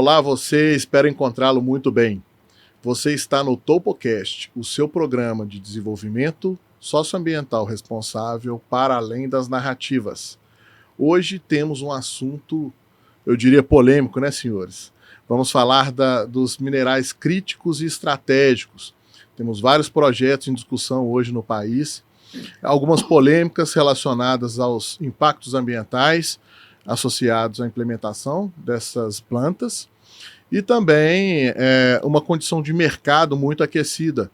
Olá, você, espero encontrá-lo muito bem. Você está no TopoCast, o seu programa de desenvolvimento socioambiental responsável para além das narrativas. Hoje temos um assunto, eu diria polêmico, né, senhores? Vamos falar dos minerais críticos e estratégicos. Temos vários projetos em discussão hoje no país, algumas polêmicas relacionadas aos impactos ambientais associados à implementação dessas plantas e também uma condição de mercado muito aquecida,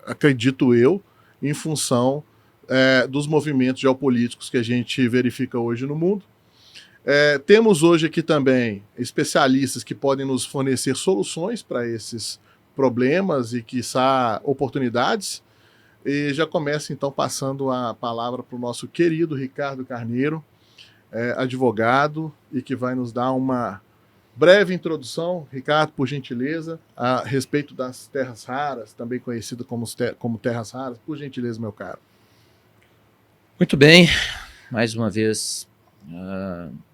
acredito eu, em função dos movimentos geopolíticos que a gente verifica hoje no mundo. Temos hoje aqui também especialistas que podem nos fornecer soluções para esses problemas e, quiçá, oportunidades. E já começo, então, passando a palavra para o nosso querido Ricardo Carneiro, advogado, e que vai nos dar uma breve introdução, Ricardo, por gentileza, a respeito das terras raras, também conhecido como terras raras. Por gentileza, meu caro. Muito bem. Mais uma vez,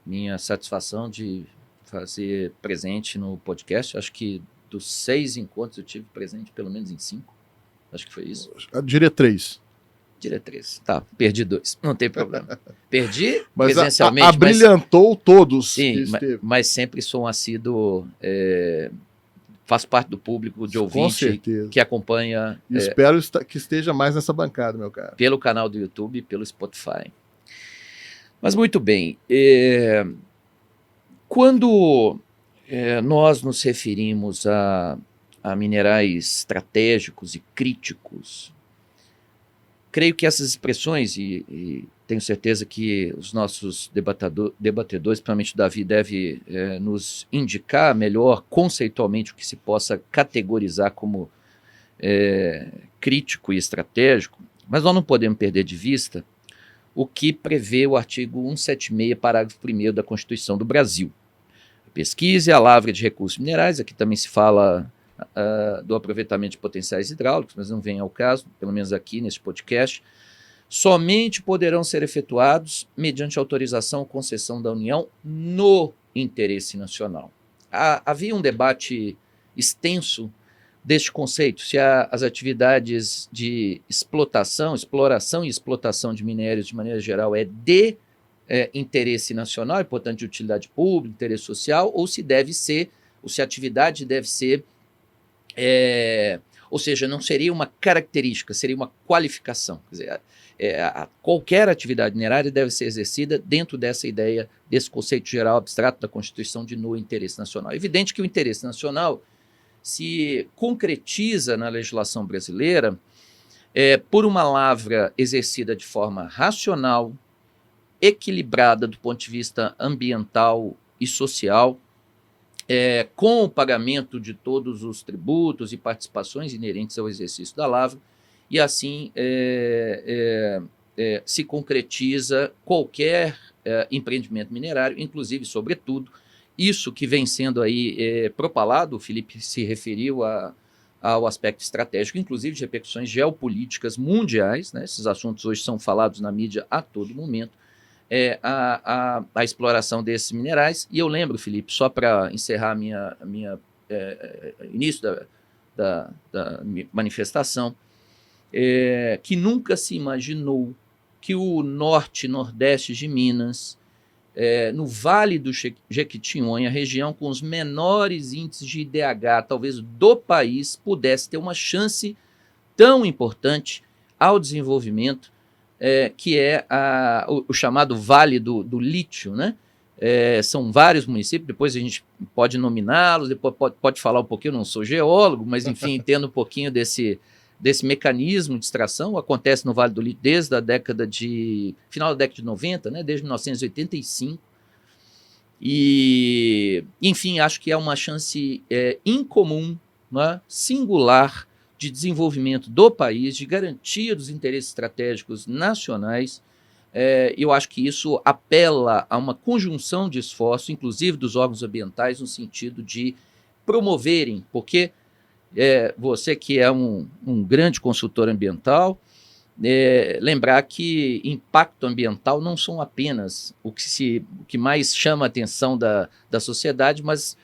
minha satisfação de fazer presente no podcast. Acho que dos 6 encontros eu tive presente pelo menos em 5. Acho que foi isso. Eu diria 3. Diria 3. Tá, perdi 2. Não tem problema. Perdi mas presencialmente. Abrilhantou todos. Sim, mas sempre sou um assíduo, faço parte do público de ouvinte que acompanha. Espero que esteja mais nessa bancada, meu caro. Pelo canal do YouTube e pelo Spotify. Mas muito bem. Quando nós nos referimos a minerais estratégicos e críticos, creio que essas expressões, e tenho certeza que os nossos debatedores, principalmente o Davi, deve nos indicar melhor conceitualmente o que se possa categorizar como crítico e estratégico, mas nós não podemos perder de vista o que prevê o artigo 176, parágrafo 1º da Constituição do Brasil. A pesquisa e a lavra de recursos minerais, aqui também se fala do aproveitamento de potenciais hidráulicos, mas não vem ao caso, pelo menos aqui neste podcast, somente poderão ser efetuados mediante autorização ou concessão da União no interesse nacional. Havia um debate extenso deste conceito, se as atividades de exploração e explotação de minérios de maneira geral de interesse nacional, e portanto de utilidade pública, interesse social, ou se a atividade deve ser ou seja, não seria uma característica, seria uma qualificação. Quer dizer, qualquer atividade minerária deve ser exercida dentro dessa ideia, desse conceito geral abstrato da Constituição de no interesse nacional. É evidente que o interesse nacional se concretiza na legislação brasileira por uma lavra exercida de forma racional, equilibrada do ponto de vista ambiental e social, com o pagamento de todos os tributos e participações inerentes ao exercício da lavra, e assim se concretiza qualquer empreendimento minerário, inclusive, sobretudo, isso que vem sendo aí propalado, o Felipe se referiu ao aspecto estratégico, inclusive de repercussões geopolíticas mundiais, né? Esses assuntos hoje são falados na mídia a todo momento, a exploração desses minerais. E eu lembro, Felipe, só para encerrar início da manifestação, que nunca se imaginou que o norte e nordeste de Minas, no Vale do Jequitinhonha, a região com os menores índices de IDH, talvez do país, pudesse ter uma chance tão importante ao desenvolvimento, que é o chamado Vale do Lítio, né? São vários municípios, depois a gente pode nominá-los, depois pode falar um pouquinho, eu não sou geólogo, mas enfim, entendo um pouquinho desse mecanismo de extração. Acontece no Vale do Lítio desde final da década de 90, né? Desde 1985, e enfim, acho que é uma chance incomum, né? Singular, de desenvolvimento do país, de garantia dos interesses estratégicos nacionais. Eu acho que isso apela a uma conjunção de esforços, inclusive dos órgãos ambientais, no sentido de promoverem, porque você que é um grande consultor ambiental, lembrar que impacto ambiental não são apenas o que mais chama a atenção da sociedade, mas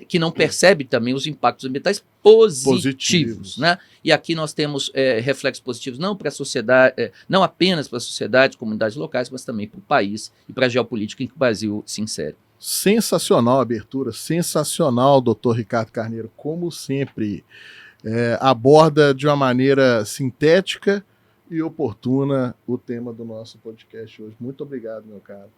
que não percebe também os impactos ambientais positivos. Né? E aqui nós temos reflexos positivos não para a sociedade, não apenas para a sociedade, comunidades locais, mas também para o país e para a geopolítica em que o Brasil se insere. Sensacional a abertura, sensacional, doutor Ricardo Carneiro, como sempre. Aborda de uma maneira sintética e oportuna o tema do nosso podcast hoje. Muito obrigado, meu caro.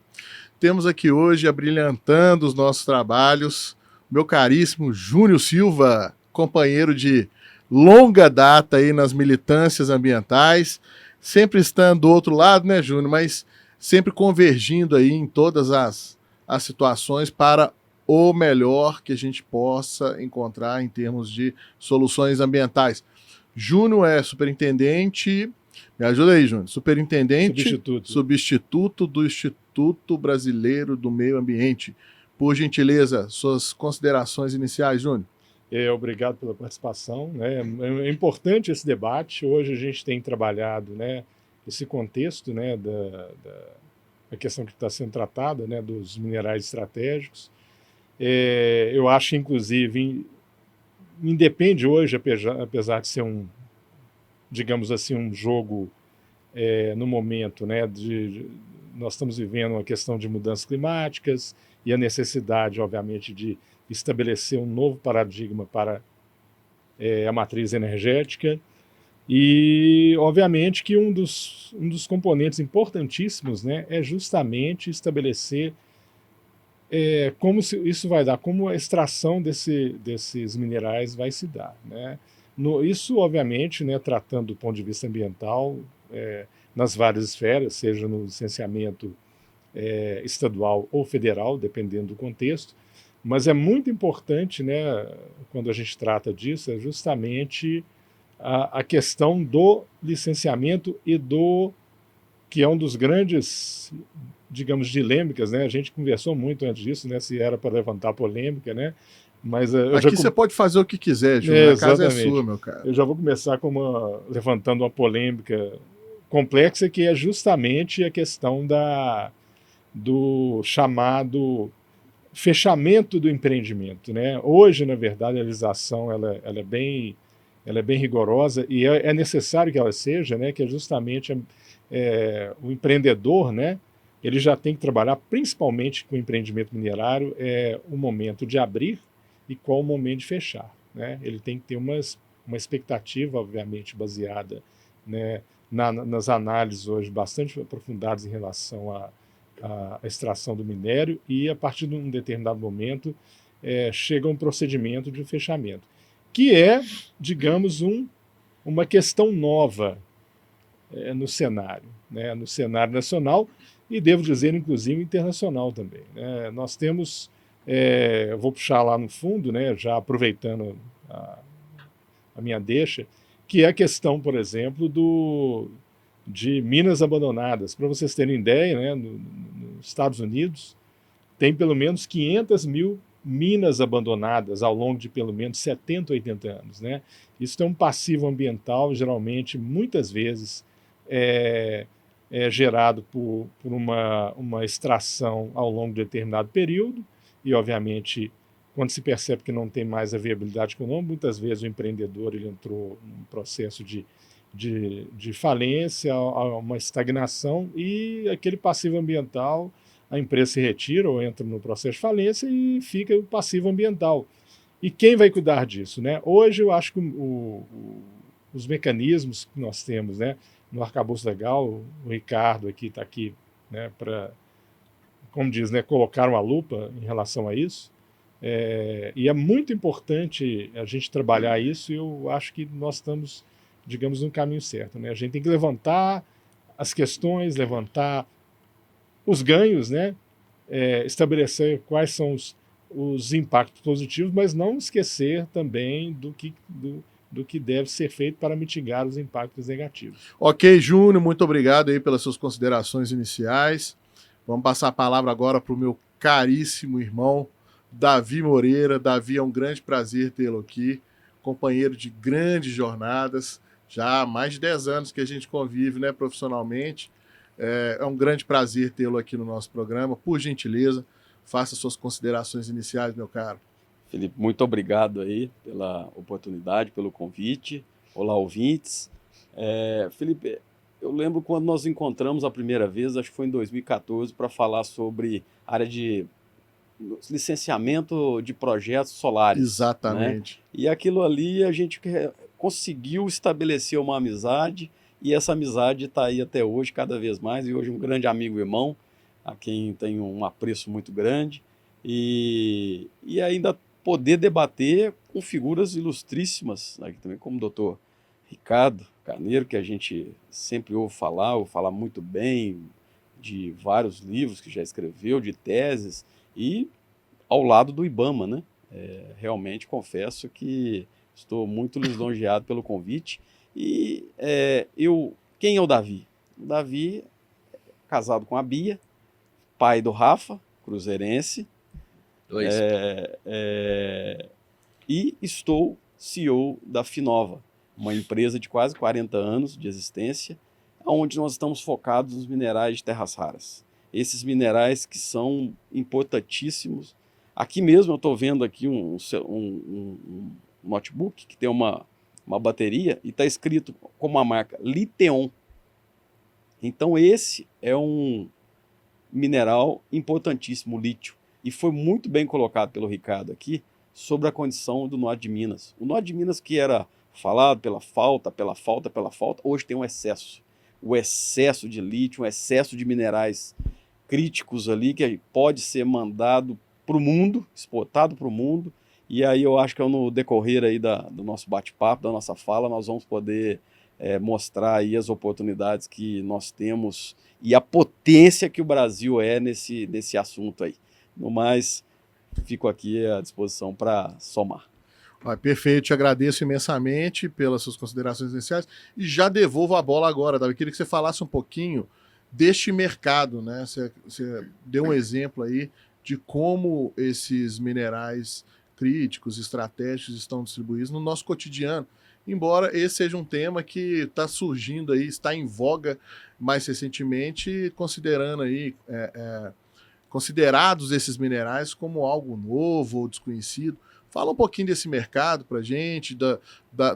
Temos aqui hoje, abrilhantando os nossos trabalhos, meu caríssimo Júnior Silva, companheiro de longa data aí nas militâncias ambientais, sempre estando do outro lado, né, Júnior, mas sempre convergindo aí em todas as situações para o melhor que a gente possa encontrar em termos de soluções ambientais. Júnior é superintendente, me ajuda aí, Júnior, superintendente substituto do Instituto Brasileiro do Meio Ambiente. Por gentileza, suas considerações iniciais, Júnior. Obrigado pela participação. Né? É importante esse debate. Hoje a gente tem trabalhado, né, esse contexto, né, da questão que está sendo tratada, né, dos minerais estratégicos. Eu acho, inclusive, independe hoje, apesar de ser digamos assim, um jogo no momento, né, nós estamos vivendo uma questão de mudanças climáticas e a necessidade, obviamente, de estabelecer um novo paradigma para a matriz energética e, obviamente, que um dos componentes importantíssimos, né, é justamente estabelecer como isso vai dar, como a extração desses minerais vai se dar. Né? Isso, obviamente, né, tratando do ponto de vista ambiental, nas várias esferas, seja no licenciamento estadual ou federal, dependendo do contexto, mas é muito importante, né, quando a gente trata disso, é justamente a questão do licenciamento e que é um dos grandes, digamos, dilêmicas, né? A gente conversou muito antes disso, né? Se era para levantar polêmica, né? Mas aqui você pode fazer o que quiser, Júnior. A casa é sua, meu cara. Eu já vou começar levantando uma polêmica complexa, que é justamente a questão do chamado fechamento do empreendimento, né? Hoje, na verdade, a legislação ela é bem rigorosa e é necessário que ela seja, né? Que é justamente o empreendedor, né? Ele já tem que trabalhar principalmente com o empreendimento minerário, o momento de abrir e qual o momento de fechar. Né? Ele tem que ter uma expectativa, obviamente, baseada, né, nas análises hoje bastante aprofundadas em relação à extração do minério e, a partir de um determinado momento, chega um procedimento de fechamento, que é, digamos, uma questão nova no cenário, né, no cenário nacional e, devo dizer, inclusive internacional também. Né? Nós temos, eu vou puxar lá no fundo, né, já aproveitando a minha deixa, que é a questão, por exemplo, de minas abandonadas. Para vocês terem ideia, né, nos Estados Unidos tem pelo menos 500 mil minas abandonadas ao longo de pelo menos 70, 80 anos. Né? Isso tem um passivo ambiental, geralmente, muitas vezes, gerado por uma extração ao longo de determinado período e, obviamente, quando se percebe que não tem mais a viabilidade econômica, muitas vezes o empreendedor ele entrou num processo de falência, uma estagnação, e aquele passivo ambiental, a empresa se retira ou entra no processo de falência e fica o passivo ambiental. E quem vai cuidar disso? Né? Hoje eu acho que os mecanismos que nós temos, né, no arcabouço legal, o Ricardo está aqui, né, para, como diz, né, colocar uma lupa em relação a isso. E é muito importante a gente trabalhar isso, e eu acho que nós estamos, digamos, no caminho certo. Né? A gente tem que levantar as questões, levantar os ganhos, né? Estabelecer quais são os impactos positivos, mas não esquecer também do que deve ser feito para mitigar os impactos negativos. Ok, Júnior, muito obrigado aí pelas suas considerações iniciais. Vamos passar a palavra agora para o meu caríssimo irmão, Davi Moreira. Davi, é um grande prazer tê-lo aqui, companheiro de grandes jornadas. Já há mais de 10 anos que a gente convive, né, profissionalmente. É um grande prazer tê-lo aqui no nosso programa. Por gentileza, faça suas considerações iniciais, meu caro. Felipe, muito obrigado aí pela oportunidade, pelo convite. Olá, ouvintes. Felipe, eu lembro quando nós encontramos a primeira vez, acho que foi em 2014, para falar sobre área de licenciamento de projetos solares. Exatamente. Né? E aquilo ali a gente conseguiu estabelecer uma amizade, e essa amizade está aí até hoje, cada vez mais, e hoje um grande amigo e irmão, a quem tenho um apreço muito grande, e ainda poder debater com figuras ilustríssimas, aqui também, como o doutor Ricardo Carneiro, que a gente sempre ouve falar muito bem de vários livros que já escreveu, de teses, e ao lado do IBAMA, né? Realmente confesso que estou muito lisonjeado pelo convite. E quem é o Davi? O Davi é casado com a Bia, pai do Rafa, cruzeirense, e estou CEO da Finova, uma empresa de quase 40 anos de existência, onde nós estamos focados nos minerais de terras raras. Esses minerais que são importantíssimos. Aqui mesmo eu estou vendo aqui um notebook que tem uma bateria e está escrito como a marca Liteon. Então esse é um mineral importantíssimo, o lítio. E foi muito bem colocado pelo Ricardo aqui sobre a condição do norte de Minas. O norte de Minas que era falado pela falta, hoje tem um excesso. O excesso de lítio, um excesso de minerais críticos ali que pode ser mandado para o mundo, exportado para o mundo, e aí eu acho que no decorrer aí do nosso bate-papo, da nossa fala, nós vamos poder mostrar aí as oportunidades que nós temos e a potência que o Brasil é nesse assunto aí. No mais, fico aqui à disposição para somar. Perfeito, te agradeço imensamente pelas suas considerações iniciais e já devolvo a bola agora, Davi. Queria que você falasse um pouquinho deste mercado, né? Você deu um exemplo aí de como esses minerais críticos, estratégicos estão distribuídos no nosso cotidiano, embora esse seja um tema que está surgindo aí, está em voga mais recentemente, considerando aí considerados esses minerais como algo novo ou desconhecido. Fala um pouquinho desse mercado para a gente,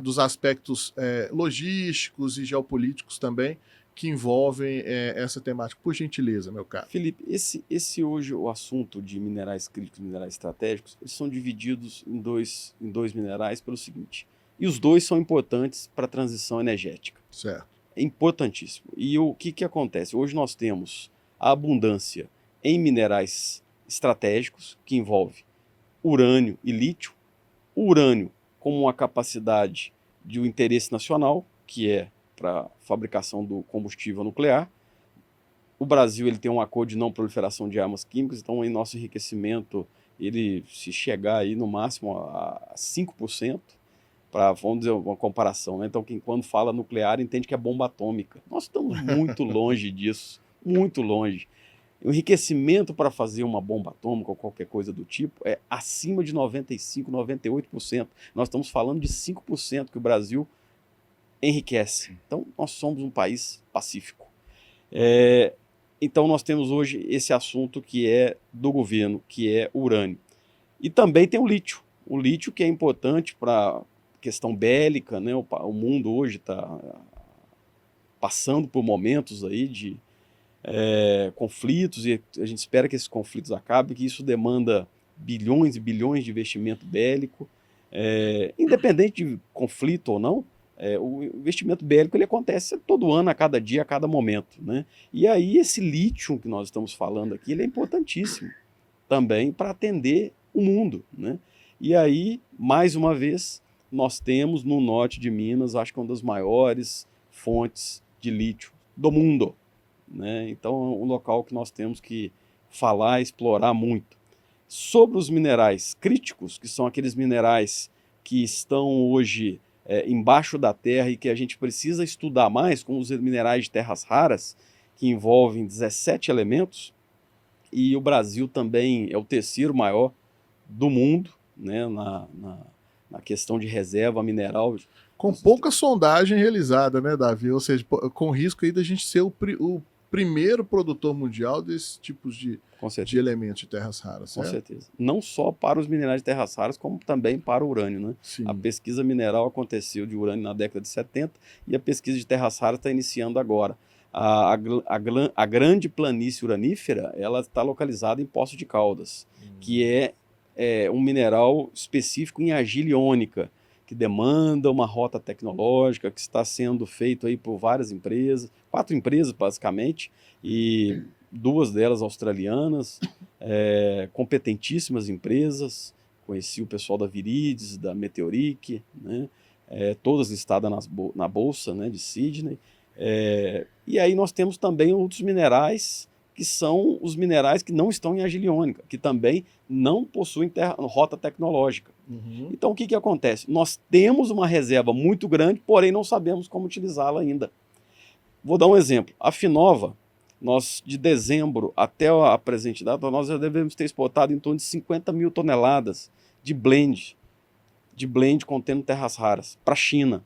dos aspectos logísticos e geopolíticos também, que envolvem essa temática. Por gentileza, meu caro. Felipe, esse hoje, o assunto de minerais críticos e minerais estratégicos, eles são divididos em dois minerais pelo seguinte, e os dois são importantes para a transição energética. Certo. É importantíssimo. E o que acontece? Hoje nós temos a abundância em minerais estratégicos, que envolve urânio e lítio. O urânio como uma capacidade de um interesse nacional, que é para a fabricação do combustível nuclear. O Brasil ele tem um acordo de não proliferação de armas químicas, então em nosso enriquecimento, ele se chegar aí no máximo a 5%, para, vamos dizer, uma comparação, né? Então quem quando fala nuclear entende que é bomba atômica. Nós estamos muito longe disso, muito longe. O enriquecimento para fazer uma bomba atômica ou qualquer coisa do tipo é acima de 95%, 98%. Nós estamos falando de 5% que o Brasil enriquece. Então, nós somos um país pacífico. Então, nós temos hoje esse assunto que é do governo, que é o urânio. E também tem o lítio. O lítio que é importante para a questão bélica, né? O mundo hoje está passando por momentos aí de conflitos, e a gente espera que esses conflitos acabem, que isso demanda bilhões e bilhões de investimento bélico. Independente de conflito ou não, o investimento bélico ele acontece todo ano, a cada dia, a cada momento, né? E aí esse lítio que nós estamos falando aqui, ele é importantíssimo também para atender o mundo, né? E aí, mais uma vez, nós temos no norte de Minas, acho que uma das maiores fontes de lítio do mundo, né? Então é um local que nós temos que falar, explorar muito. Sobre os minerais críticos, que são aqueles minerais que estão hoje embaixo da terra e que a gente precisa estudar mais, como os minerais de terras raras, que envolvem 17 elementos, e o Brasil também é o terceiro maior do mundo, né, na questão de reserva mineral. Com pouca sondagem realizada, né, Davi? Ou seja, com risco aí da gente ser o primeiro produtor mundial desses tipos de elementos de terras raras. Com certo? certeza. Não só para os minerais de terras raras, como também para o urânio, né? Sim. A pesquisa mineral aconteceu de urânio na década de 70 e a pesquisa de terras raras está iniciando agora. A grande planície uranífera, ela está localizada em Poços de Caldas, que é um mineral específico em argila iônica, que demanda uma rota tecnológica, que está sendo feito aí por várias empresas, 4 empresas basicamente, e 2 delas australianas, competentíssimas empresas. Conheci o pessoal da Viridies, da Meteoric, né? Todas listadas na bolsa, né, de Sydney. E aí nós temos também outros minerais, que são os minerais que não estão em argila iônica, que também não possuem rota tecnológica. Uhum. Então o que acontece? Nós temos uma reserva muito grande, porém não sabemos como utilizá-la ainda. Vou dar um exemplo. A Finova, nós de dezembro até a presente data, nós já devemos ter exportado em torno de 50 mil toneladas de blend contendo terras raras para a China.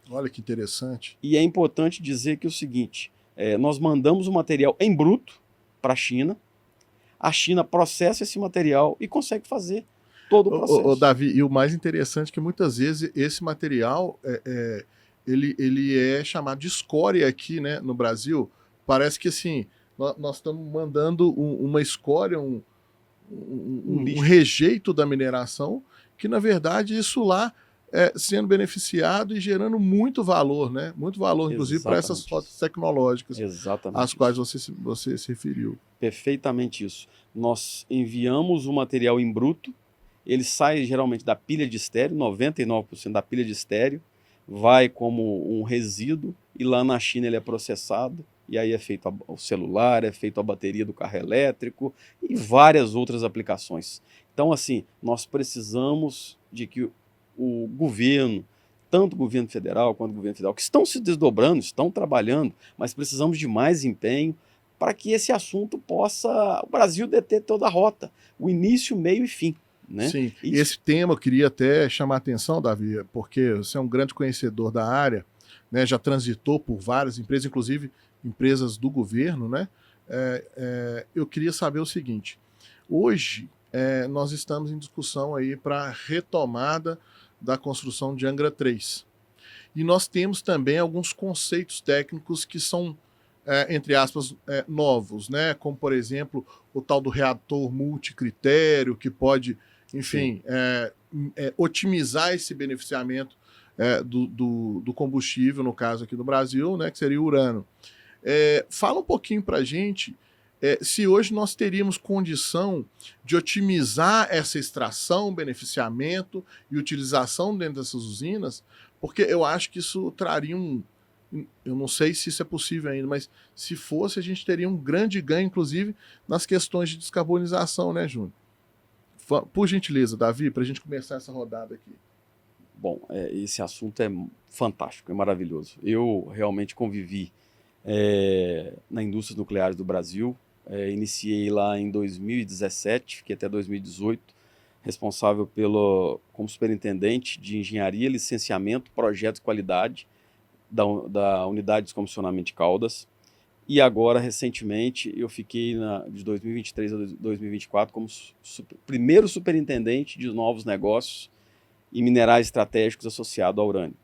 Olha que interessante. E é importante dizer que é o seguinte, nós mandamos o material em bruto para a China processa esse material e consegue fazer todo o processo. Davi, e o mais interessante é que muitas vezes esse material ele é chamado de escória aqui, né, no Brasil. Parece que assim, nós estamos mandando uma escória, um rejeito da mineração, que na verdade isso lá sendo beneficiado e gerando muito valor, né? Muito valor, inclusive, para essas rotas tecnológicas. Exatamente. Às quais você se referiu. Perfeitamente isso. Nós enviamos o material em bruto, ele sai geralmente da pilha de estéreo, 99% da pilha de estéreo, vai como um resíduo e lá na China ele é processado e aí é feito o celular, é feito a bateria do carro elétrico e várias outras aplicações. Então, assim, nós precisamos de que o governo, tanto o governo federal quanto o governo federal, que estão se desdobrando, estão trabalhando, mas precisamos de mais empenho para que esse assunto possa, o Brasil deter toda a rota, o início, meio e fim. Né? Sim, e esse tema eu queria até chamar a atenção, Davi, porque você é um grande conhecedor da área, né, já transitou por várias empresas, inclusive empresas do governo, né? Eu queria saber o seguinte, hoje nós estamos em discussão aí para a retomada da construção de Angra 3. E nós temos também alguns conceitos técnicos que são, entre aspas, novos, né? Como, por exemplo, o tal do reator multicritério, que pode, enfim, otimizar esse beneficiamento do combustível, no caso aqui do Brasil, né? Que seria o urânio. Fala um pouquinho para a gente se hoje nós teríamos condição de otimizar essa extração, beneficiamento e utilização dentro dessas usinas, porque eu acho que isso traria eu não sei se isso é possível ainda, mas se fosse, a gente teria um grande ganho, inclusive, nas questões de descarbonização, né, Júnior? Por gentileza, Davi, para a gente começar essa rodada aqui. Bom, esse assunto é fantástico, é maravilhoso. Eu realmente convivi na indústria nucleares do Brasil, iniciei lá em 2017, fiquei até 2018, responsável como superintendente de engenharia, licenciamento, projeto de qualidade da unidade de descomissionamento de Caldas. E agora, recentemente, eu fiquei de 2023 a 2024 como primeiro superintendente de novos negócios e minerais estratégicos associados ao urânio.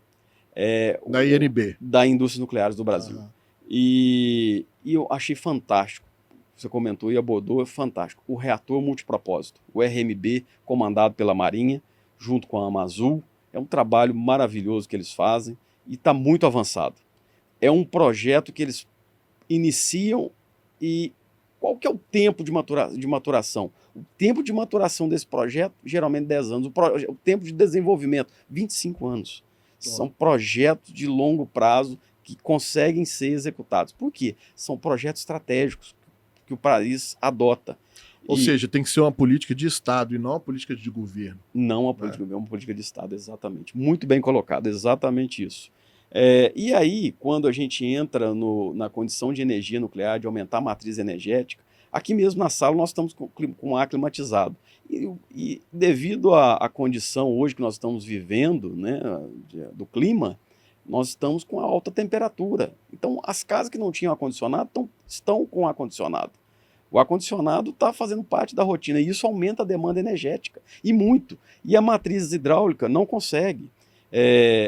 Da INB. Da Indústria Nucleares do Brasil. Uhum. E eu achei fantástico. Você comentou e abordou, é fantástico. O reator multipropósito, o RMB, comandado pela Marinha, junto com a Amazul, é um trabalho maravilhoso que eles fazem e está muito avançado. É um projeto que eles iniciam e qual que é o tempo de maturação? O tempo de maturação desse projeto, geralmente 10 anos. O tempo de desenvolvimento, 25 anos. São projetos de longo prazo que conseguem ser executados. Por quê? São projetos estratégicos que o país adota. Ou seja, tem que ser uma política de Estado e não uma política de governo. Não uma política de governo, uma política de Estado, exatamente. Muito bem colocado, exatamente isso. E aí, quando a gente entra na condição de energia nuclear, de aumentar a matriz energética, aqui mesmo na sala nós estamos com o ar climatizado. E devido à condição hoje que nós estamos vivendo, né, do clima, nós estamos com alta temperatura. Então, as casas que não tinham ar-condicionado estão com ar-condicionado. O ar-condicionado está fazendo parte da rotina e isso aumenta a demanda energética, e muito. E a matriz hidráulica não consegue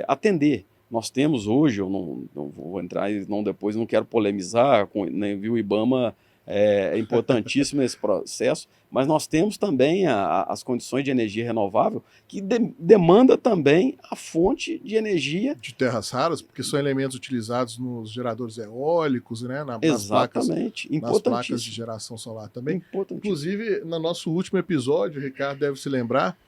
atender. Nós temos hoje, eu não vou entrar, depois não quero polemizar, viu, o IBAMA é importantíssimo nesse processo, mas nós temos também as condições de energia renovável que demanda também a fonte de energia. De terras raras, porque são elementos utilizados nos geradores eólicos, né? Exatamente, nas placas de geração solar também. Inclusive, no nosso último episódio, o Ricardo deve se lembrar,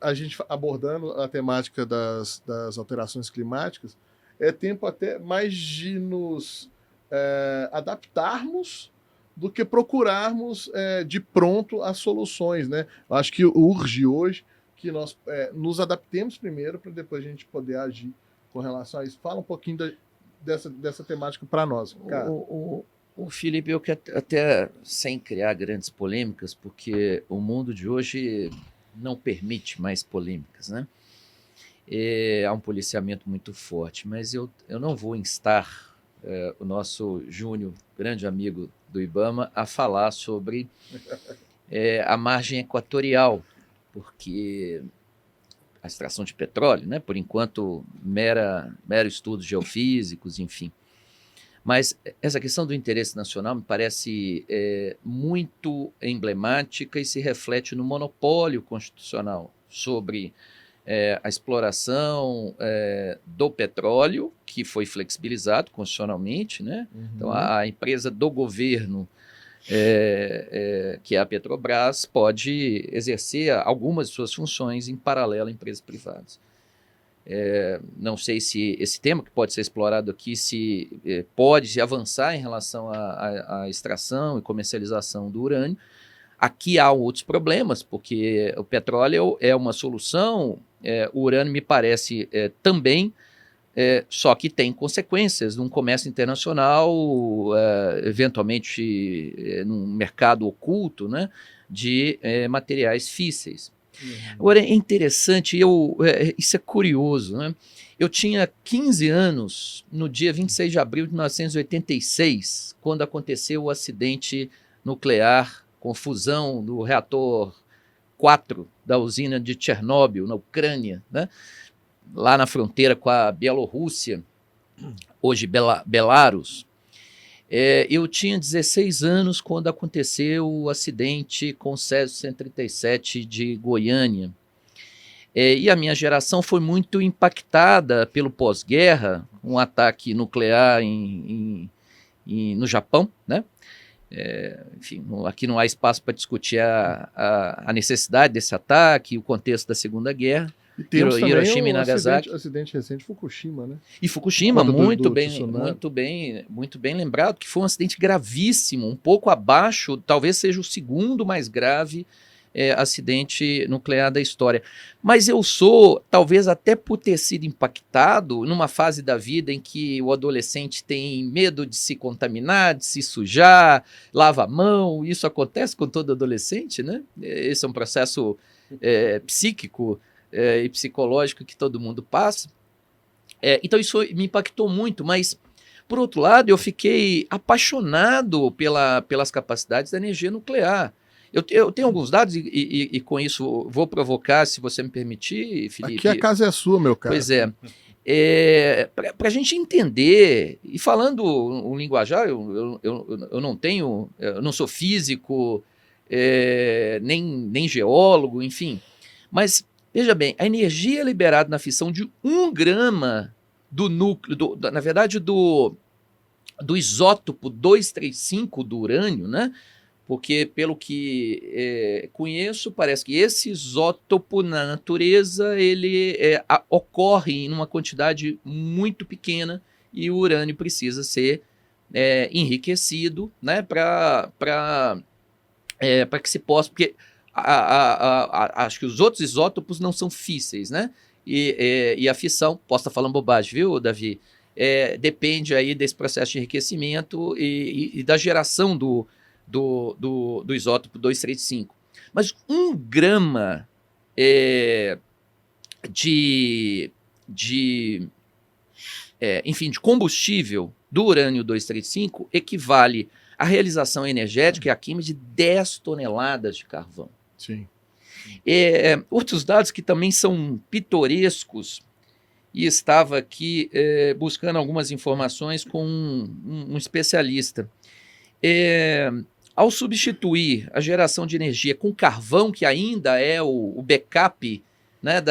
a gente abordando a temática das alterações climáticas, é tempo até mais de nos adaptarmos do que procurarmos de pronto as soluções, né? Eu acho que urge hoje que nós nos adaptemos primeiro para depois a gente poder agir com relação a isso. Fala um pouquinho dessa temática para nós, cara. O Felipe, eu quero até sem criar grandes polêmicas, porque o mundo de hoje não permite mais polêmicas, né? Há um policiamento muito forte, mas eu não vou instar o nosso Júnior, grande amigo do IBAMA, a falar sobre a margem equatorial, porque a extração de petróleo, né, por enquanto, mero estudos geofísicos, enfim. Mas essa questão do interesse nacional me parece muito emblemática e se reflete no monopólio constitucional sobre a exploração do petróleo, que foi flexibilizado constitucionalmente, né? Uhum. Então, a empresa do governo, que é a Petrobras, pode exercer algumas de suas funções em paralelo a empresas privadas. Não sei se esse tema que pode ser explorado aqui se pode se avançar em relação à extração e comercialização do urânio. Aqui há outros problemas, porque o petróleo é uma solução, o urânio me parece também, só que tem consequências num comércio internacional, eventualmente num mercado oculto, né, de materiais físseis. Uhum. Agora, é interessante, isso é curioso, né? Eu tinha 15 anos no dia 26 de abril de 1986, quando aconteceu o acidente nuclear com fusão do reator 4 da usina de Chernobyl, na Ucrânia, né? Lá na fronteira com a Bielorrússia, hoje Belarus. Eu tinha 16 anos quando aconteceu o acidente com o Césio 137 de Goiânia. E a minha geração foi muito impactada pelo pós-guerra, um ataque nuclear no Japão, né? Enfim, aqui não há espaço para discutir a necessidade desse ataque, o contexto da Segunda Guerra. E temos Hiroshima e Nagasaki. Acidente recente de Fukushima, né? E Fukushima, muito bem lembrado, que foi um acidente gravíssimo, um pouco abaixo, talvez seja o segundo mais grave acidente nuclear da história. Mas eu sou, talvez até por ter sido impactado numa fase da vida em que o adolescente tem medo de se contaminar, de se sujar, lava a mão, isso acontece com todo adolescente, né? Esse é um processo psíquico e psicológico que todo mundo passa. Então isso me impactou muito, mas por outro lado eu fiquei apaixonado pelas capacidades da energia nuclear. Eu tenho alguns dados e com isso vou provocar, se você me permitir, Felipe. Aqui a casa é sua, meu caro. Pois para a gente entender, e falando um linguajar, eu não sou físico, nem geólogo, enfim, mas veja bem, a energia liberada na fissão de 1 grama do núcleo, na verdade do isótopo 235 do urânio, né? Porque, pelo que conheço, parece que esse isótopo na natureza ele ocorre em uma quantidade muito pequena e o urânio precisa ser enriquecido, né, para que se possa... Porque acho que os outros isótopos não são físseis, né? E a fissão, posso estar falando bobagem, viu, Davi? Depende aí desse processo de enriquecimento e da geração do isótopo 235. Mas 1 grama enfim, de combustível do urânio-235 equivale à realização energética e à queima de 10 toneladas de carvão. Sim. Outros dados que também são pitorescos, e estava aqui buscando algumas informações com um especialista. Ao substituir a geração de energia com carvão, que ainda é o backup, né,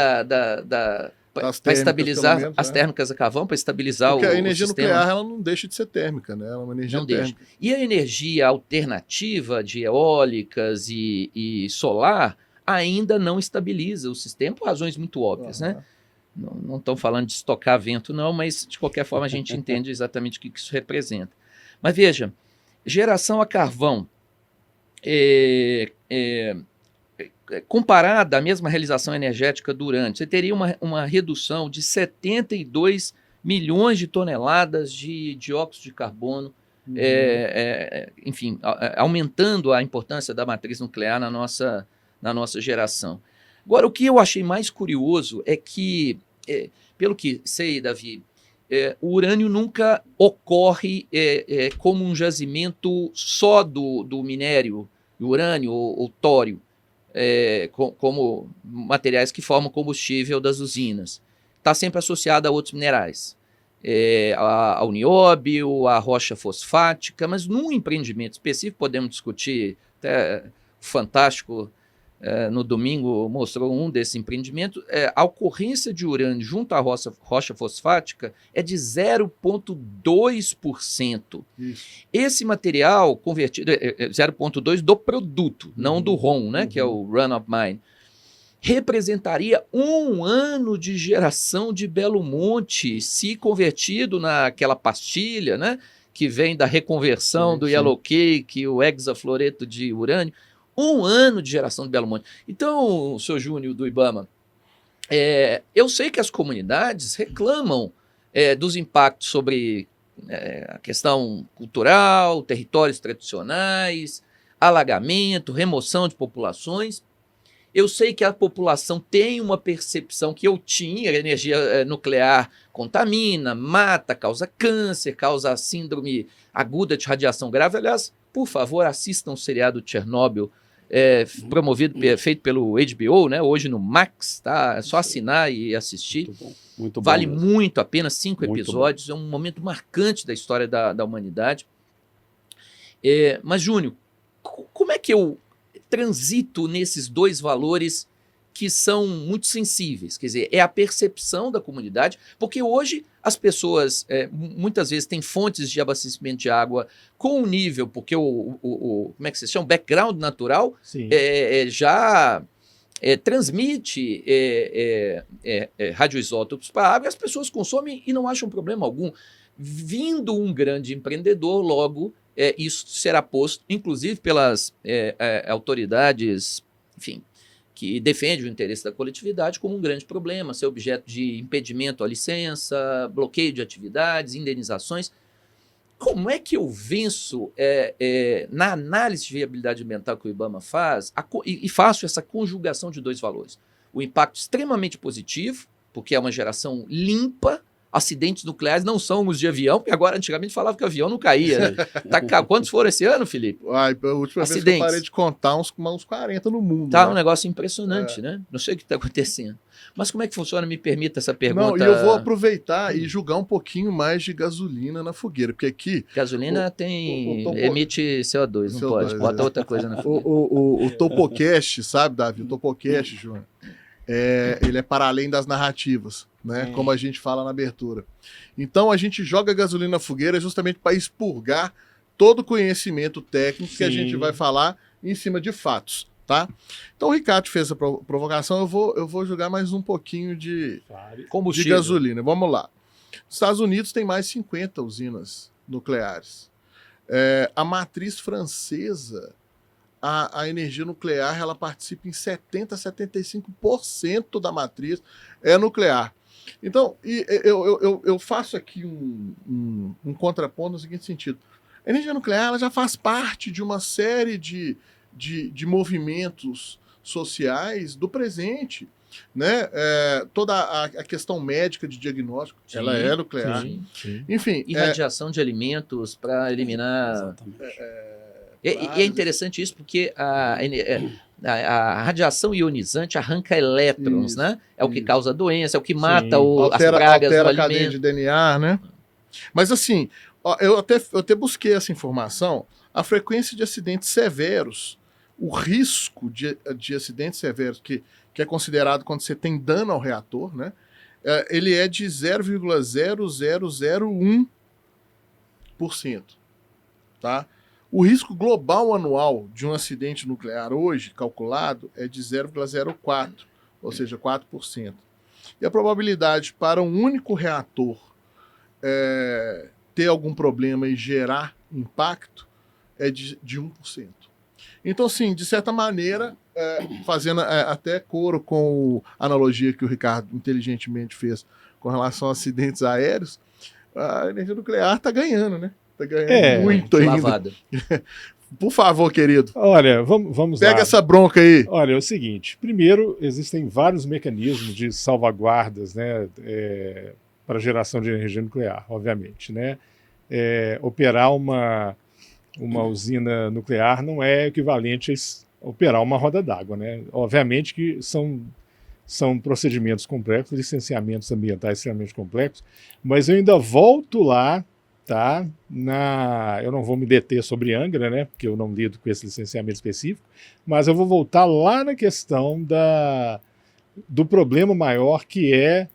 para estabilizar menos, as térmicas a carvão, para estabilizar porque o a energia sistema. nuclear ela não deixa de ser térmica, né? Ela é uma energia Não deixa. térmica. E a energia alternativa de eólicas e solar ainda não estabiliza o sistema, por razões muito óbvias, né? Não estão falando de estocar vento, não, mas de qualquer forma a gente entende exatamente o que isso representa. Mas veja, geração a carvão, comparada à mesma realização energética do urânio, você teria uma redução de 72 milhões de toneladas de dióxido de carbono, enfim, aumentando a importância da matriz nuclear na nossa geração. Agora, o que eu achei mais curioso é que, pelo que sei, Davi, o urânio nunca ocorre como um jazimento só do minério, do urânio ou tório, como materiais que formam combustível das usinas. Está sempre associado a outros minerais. Ao nióbio, à rocha fosfática, mas num empreendimento específico, podemos discutir, até fantástico, no domingo mostrou um desses empreendimentos, a ocorrência de urânio junto à rocha fosfática é de 0,2%. Esse material convertido, 0,2% do produto, não do ROM, né, que é o Run of Mine, representaria 1 ano de geração de Belo Monte, se convertido naquela pastilha, né, que vem da reconversão do yellow cake, o hexafluoreto de urânio. 1 ano de geração de Belo Monte. Então, senhor Júnior do IBAMA, eu sei que as comunidades reclamam dos impactos sobre a questão cultural, territórios tradicionais, alagamento, remoção de populações. Eu sei que a população tem uma percepção que eu tinha, a energia nuclear contamina, mata, causa câncer, causa síndrome aguda de radiação grave. Aliás, por favor, assistam o seriado Chernobyl, feito pelo HBO, né, hoje no Max, tá? É só assinar e assistir. Muito bom. Muito bom vale mesmo. muito a pena, 5 Muito episódios, é um momento marcante da história da humanidade. Mas, Júnior, como é que eu transito nesses 2 valores que são muito sensíveis? Quer dizer, é a percepção da comunidade, porque hoje as pessoas muitas vezes têm fontes de abastecimento de água com um nível, porque como é que se chama? O background natural já transmite radioisótopos para a água, e as pessoas consomem e não acham problema algum. Vindo um grande empreendedor, logo isso será posto, inclusive pelas autoridades, enfim, que defende o interesse da coletividade, como um grande problema, ser objeto de impedimento à licença, bloqueio de atividades, indenizações. Como é que eu venço, na análise de viabilidade ambiental que o IBAMA faz, e faço essa conjugação de 2 valores? O impacto extremamente positivo, porque é uma geração limpa. Acidentes nucleares não são os de avião, porque agora antigamente falava que o avião não caía. Né? Quantos foram esse ano, Felipe? A última vez que eu parei de contar, uns 40 no mundo. Tá, né? Um negócio impressionante, né? Não sei o que está acontecendo. Mas como é que funciona? Me permita essa pergunta. Não, e eu vou aproveitar e jogar um pouquinho mais de gasolina na fogueira, porque aqui... Gasolina emite CO2, não pode. Bota outra coisa na fogueira. O Topocast, sabe, Davi? O Topocast, João, ele é para além das narrativas, né? Como a gente fala na abertura. Então a gente joga gasolina na fogueira justamente para expurgar todo o conhecimento técnico que a gente vai falar em cima de fatos, tá? Então o Ricardo fez a provocação, eu vou jogar mais um pouquinho de gasolina. Vamos lá. Os Estados Unidos tem mais 50 usinas nucleares. A matriz francesa, a energia nuclear, ela participa em 70% a 75% da matriz nuclear. Então, eu faço aqui um contraponto no seguinte sentido. A energia nuclear ela já faz parte de uma série de de movimentos sociais do presente. Né? Toda a questão médica de diagnóstico, Sim, ela é nuclear. Sim. Enfim, Irradiação de alimentos para eliminar. Exatamente. E é interessante isso porque a radiação ionizante arranca elétrons, Isso, né? É o que isso. causa doença, é o que Sim. mata as altera pragas no a cadeia alimento. de DNA, né? Mas assim, ó, eu até busquei essa informação. A frequência de acidentes severos, o risco de acidentes severos, que é considerado quando você tem dano ao reator, né? Ele é de 0,0001%. Tá? O risco global anual de um acidente nuclear hoje, calculado, é de 0,04%, ou seja, 4%. E a probabilidade para um único reator ter algum problema e gerar impacto é de 1%. Então, assim, de certa maneira, fazendo até coro com a analogia que o Ricardo inteligentemente fez com relação a acidentes aéreos, a energia nuclear está ganhando, né? Está ganhando muito ainda. Lavada. Por favor, querido. Olha, vamos lá. Pega essa bronca aí. Olha, é o seguinte: primeiro, existem vários mecanismos de salvaguardas, né, para geração de energia nuclear, obviamente. Né? Operar uma usina nuclear não é equivalente a operar uma roda d'água. Né? Obviamente que são procedimentos complexos, licenciamentos ambientais extremamente complexos, mas eu ainda volto lá, tá? Eu não vou me deter sobre Angra, né? Porque eu não lido com esse licenciamento específico, mas eu vou voltar lá na questão do problema maior, que é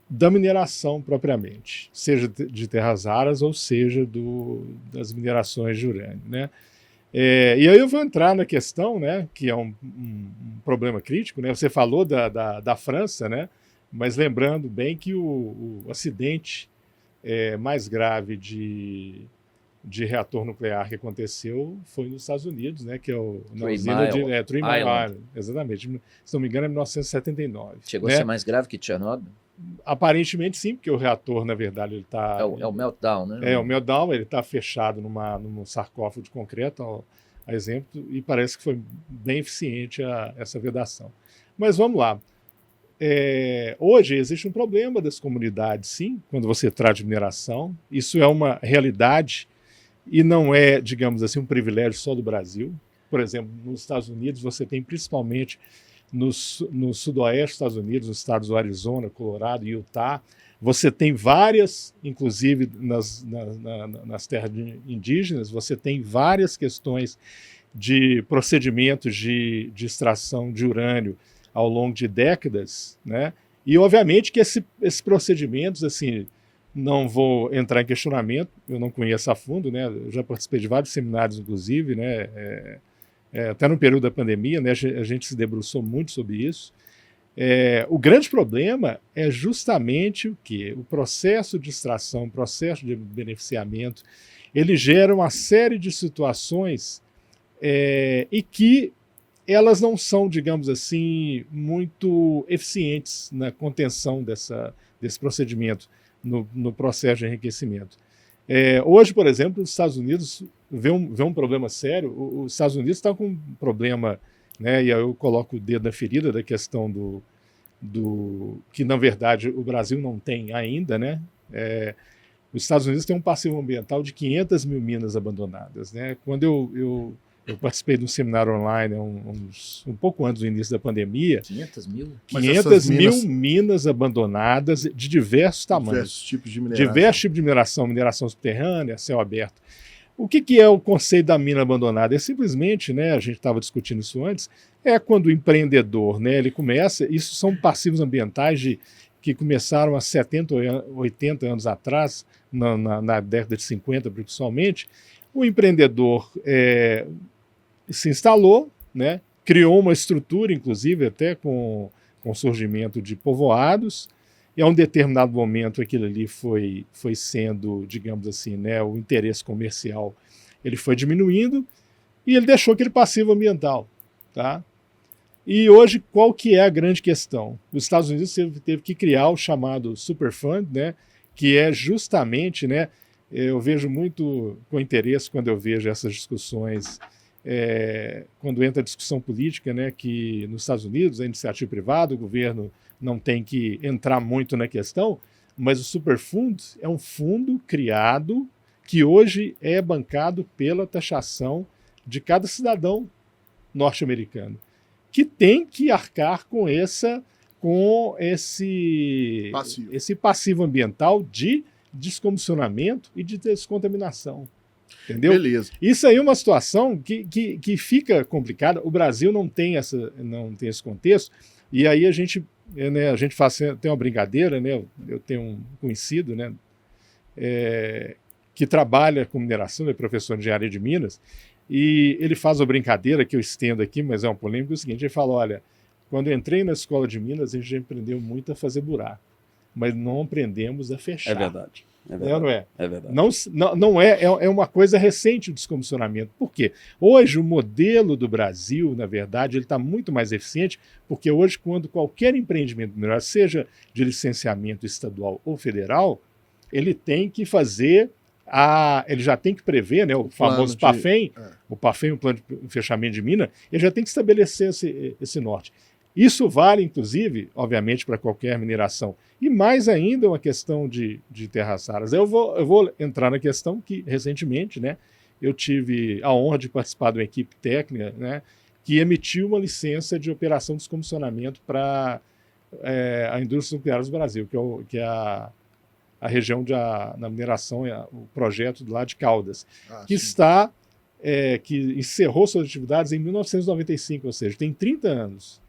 da mineração propriamente, seja de terras raras ou seja das minerações de urânio, né? E aí eu vou entrar na questão, né, que é um problema crítico, né? Você falou da França, né? Mas lembrando bem que o acidente mais grave de reator nuclear que aconteceu foi nos Estados Unidos, né? Que é na usina de Three Mile Island. Exatamente. Se não me engano, é 1979. Chegou a ser mais grave que Chernobyl? Aparentemente sim, porque o reator, na verdade, ele está... É o meltdown, né? O meltdown, ele está fechado num sarcófago de concreto, a exemplo, e parece que foi bem eficiente essa vedação. Mas vamos lá. Hoje existe um problema das comunidades, sim, quando você trata de mineração. Isso é uma realidade e não é, digamos assim, um privilégio só do Brasil. Por exemplo, nos Estados Unidos você tem principalmente no sudoeste dos Estados Unidos, nos estados do Arizona, Colorado e Utah, você tem várias, inclusive nas terras indígenas, você tem várias questões de procedimentos de extração de urânio ao longo de décadas, né? E obviamente que esses procedimentos, assim, não vou entrar em questionamento, eu não conheço a fundo, né? Eu já participei de vários seminários, inclusive, né? Até no período da pandemia, né, a gente se debruçou muito sobre isso. O grande problema é justamente o quê? O processo de extração, o processo de beneficiamento, ele gera uma série de situações e que elas não são, digamos assim, muito eficientes na contenção desse procedimento no processo de enriquecimento. Hoje, por exemplo, os Estados Unidos vê um problema sério. Os Estados Unidos estão com um problema, né, e aí eu coloco o dedo na ferida da questão que, na verdade, o Brasil não tem ainda, né? Os Estados Unidos têm um passivo ambiental de 500 mil minas abandonadas, né? Quando eu participei de um seminário online um pouco antes do início da pandemia. 500 mil? 500 mil minas abandonadas de diversos tamanhos. Diversos tipos de mineração. Diversos tipos de mineração subterrânea, céu aberto. O que é o conceito da mina abandonada? É simplesmente, né, a gente estava discutindo isso antes, quando o empreendedor, né, ele começa, isso são passivos ambientais que começaram há 70, 80 anos atrás, na década de 50 principalmente. O empreendedor se instalou, né, criou uma estrutura, inclusive até com o surgimento de povoados, e a um determinado momento aquilo ali foi sendo, digamos assim, né, o interesse comercial ele foi diminuindo e ele deixou aquele passivo ambiental. Tá? E hoje, qual que é a grande questão? Os Estados Unidos teve que criar o chamado Superfund, né, que é justamente, né, eu vejo muito com interesse quando eu vejo essas discussões quando entra a discussão política, né, que nos Estados Unidos a iniciativa privada, o governo não tem que entrar muito na questão, mas o Superfund é um fundo criado que hoje é bancado pela taxação de cada cidadão norte-americano, que tem que arcar com esse passivo ambiental de descomissionamento e de descontaminação. Entendeu? Beleza. Isso aí é uma situação que fica complicada. O Brasil não tem esse contexto, e aí a gente tem uma brincadeira, né? Eu tenho um conhecido, né, que trabalha com mineração, é professor de engenharia de Minas, e ele faz uma brincadeira que eu estendo aqui, mas é uma polêmica, é o seguinte: ele fala, olha, quando eu entrei na escola de Minas, a gente já aprendeu muito a fazer buraco, mas não aprendemos a fechar. É verdade. Não é? É verdade. Não é uma coisa recente o descomissionamento. Por quê? Hoje o modelo do Brasil, na verdade, ele está muito mais eficiente, porque hoje, quando qualquer empreendimento minerário, seja de licenciamento estadual ou federal, ele tem que fazer ele já tem que prever, né, o famoso PAFEM, o PAFEM, o plano de fechamento de mina, ele já tem que estabelecer esse norte. Isso vale, inclusive, obviamente, para qualquer mineração. E mais ainda uma questão de terras raras. Eu vou entrar na questão que, recentemente, né, eu tive a honra de participar de uma equipe técnica, né, que emitiu uma licença de operação de descomissionamento para a indústria nuclear do Brasil, que é a região na mineração, o projeto lá de Caldas, que encerrou suas atividades em 1995, ou seja, tem 30 anos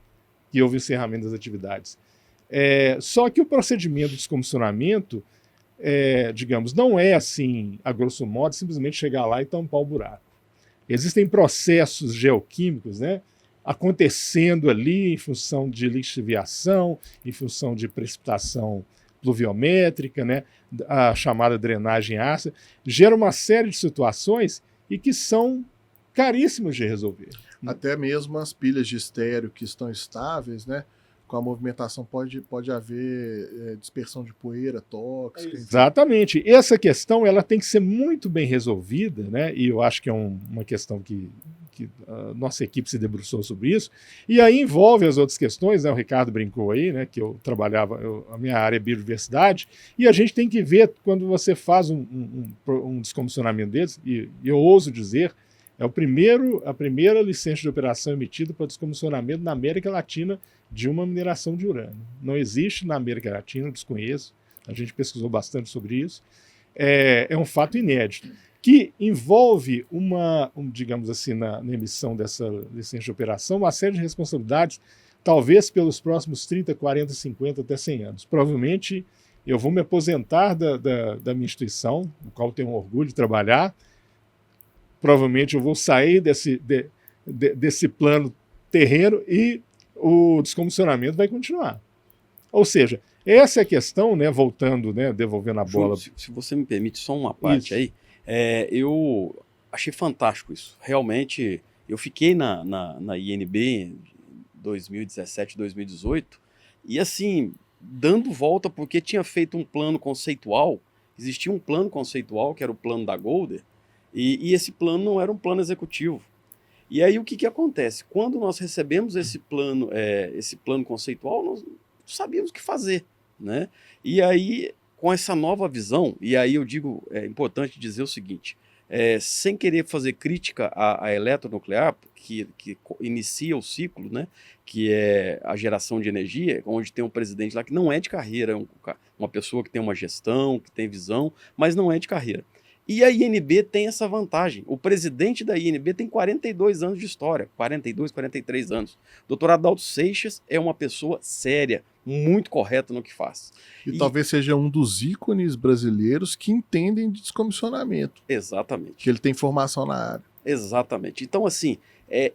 que houve encerramento das atividades. Só que o procedimento de descomissionamento, digamos, não é assim, a grosso modo, simplesmente chegar lá e tampar o buraco. Existem processos geoquímicos, né, acontecendo ali em função de lixiviação, em função de precipitação pluviométrica, né, a chamada drenagem ácida, gera uma série de situações e que são caríssimas de resolver. Até mesmo as pilhas de estéreo que estão estáveis, né? Com a movimentação pode haver dispersão de poeira tóxica. Exatamente. Essa questão ela tem que ser muito bem resolvida, né? E eu acho que é uma questão que a nossa equipe se debruçou sobre isso. E aí envolve as outras questões, né? O Ricardo brincou aí, né? Que eu trabalhava, a minha área é biodiversidade, e a gente tem que ver quando você faz um descomissionamento deles, e eu ouso dizer, é a primeira licença de operação emitida para descomissionamento na América Latina de uma mineração de urânio. Não existe na América Latina, desconheço, a gente pesquisou bastante sobre isso. É um fato inédito, que envolve digamos assim, na emissão dessa licença de operação, uma série de responsabilidades, talvez pelos próximos 30, 40, 50, até 100 anos. Provavelmente eu vou me aposentar da minha instituição, no qual tenho orgulho de trabalhar. Provavelmente eu vou sair desse plano terreno e o descomissionamento vai continuar. Ou seja, essa é a questão, né, voltando, né, devolvendo a bola. Se você me permite só uma parte aí, eu achei fantástico isso. Realmente, eu fiquei na INB em 2017, 2018, e assim, dando volta, porque tinha feito um plano conceitual, existia um plano conceitual, que era o plano da Golder, e esse plano não era um plano executivo. E aí o que acontece? Quando nós recebemos esse plano conceitual, nós não sabíamos o que fazer, né? E aí, com essa nova visão, e aí eu digo, é importante dizer o seguinte, sem querer fazer crítica à eletronuclear, que inicia o ciclo, né, que é a geração de energia, onde tem um presidente lá que não é de carreira, uma pessoa que tem uma gestão, que tem visão, mas não é de carreira. E a INB tem essa vantagem. O presidente da INB tem 42 anos de história, 42, 43 anos. O Dr. Adalto Seixas é uma pessoa séria, muito correta no que faz. E talvez seja um dos ícones brasileiros que entendem de descomissionamento. Exatamente. Que ele tem formação na área. Exatamente. Então, assim,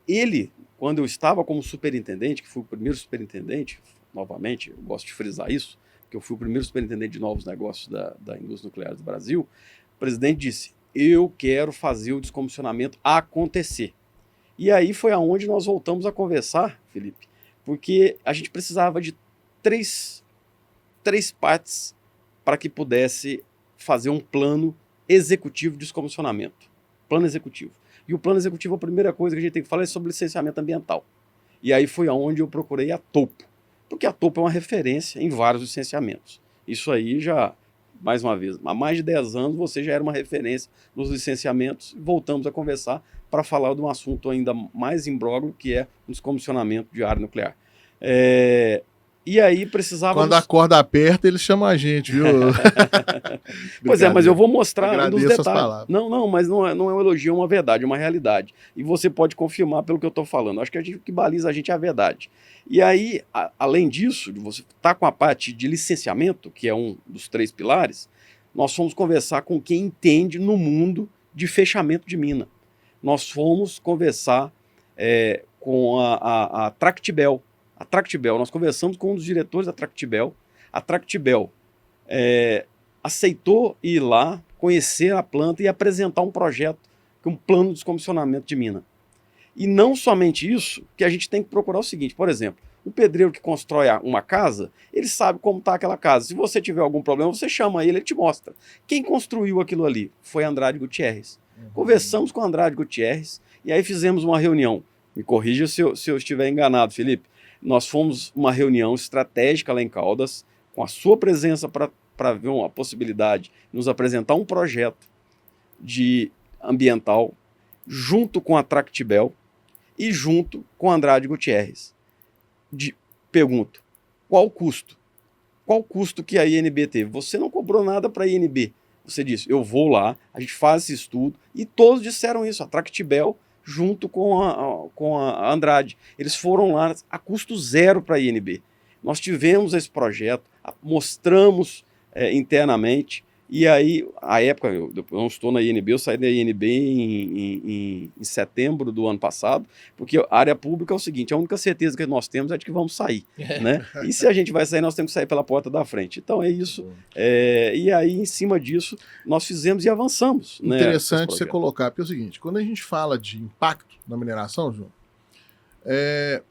ele, quando eu estava como superintendente, que fui o primeiro superintendente, novamente, eu gosto de frisar isso, porque eu fui o primeiro superintendente de novos negócios da indústria nuclear do Brasil, o presidente disse, eu quero fazer o descomissionamento acontecer. E aí foi aonde nós voltamos a conversar, Felipe, porque a gente precisava de três partes para que pudesse fazer um plano executivo de descomissionamento. Plano executivo. E o plano executivo, a primeira coisa que a gente tem que falar é sobre licenciamento ambiental. E aí foi aonde eu procurei a Topo, porque a Topo é uma referência em vários licenciamentos. Isso aí já, mais uma vez, há mais de 10 anos você já era uma referência nos licenciamentos. Voltamos a conversar para falar de um assunto ainda mais imbróglio, que é o descomissionamento de área nuclear. E aí precisávamos... Quando a corda aperta, eles chamam a gente, viu? Pois é, mas eu vou mostrar Agradeço nos as detalhes. palavras. Não, mas não é um elogio, é uma verdade, é uma realidade. E você pode confirmar pelo que eu estou falando. Acho que o que baliza a gente é a verdade. E aí, além disso, de você estar com a parte de licenciamento, que é um dos 3 pilares, nós fomos conversar com quem entende no mundo de fechamento de mina. Nós fomos conversar com a Tractibel. A Tractibel, nós conversamos com um dos diretores da Tractibel. A Tractibel aceitou ir lá, conhecer a planta e apresentar um projeto, um plano de descomissionamento de mina. E não somente isso, que a gente tem que procurar o seguinte, por exemplo, o pedreiro que constrói uma casa, ele sabe como está aquela casa. Se você tiver algum problema, você chama ele te mostra. Quem construiu aquilo ali foi Andrade Gutierrez. Conversamos com Andrade Gutierrez e aí fizemos uma reunião. Me corrija se eu estiver enganado, Felipe. Nós fomos uma reunião estratégica lá em Caldas, com a sua presença para ver uma possibilidade de nos apresentar um projeto de ambiental junto com a Tractibel e junto com Andrade Gutierrez. Pergunto, qual o custo? Qual o custo que a INB teve? Você não cobrou nada para a INB. Você disse, eu vou lá, a gente faz esse estudo, e todos disseram isso, a Tractibel junto com a Andrade. Eles foram lá a custo zero para a INB. Nós tivemos esse projeto, mostramos internamente, e aí, à época, eu não estou na INB, eu saí da INB em setembro do ano passado, porque a área pública é o seguinte, a única certeza que nós temos é de que vamos sair, né? E se a gente vai sair, nós temos que sair pela porta da frente. Então é isso, e aí em cima disso, nós fizemos e avançamos. Interessante você colocar, porque é o seguinte, quando a gente fala de impacto na mineração, João,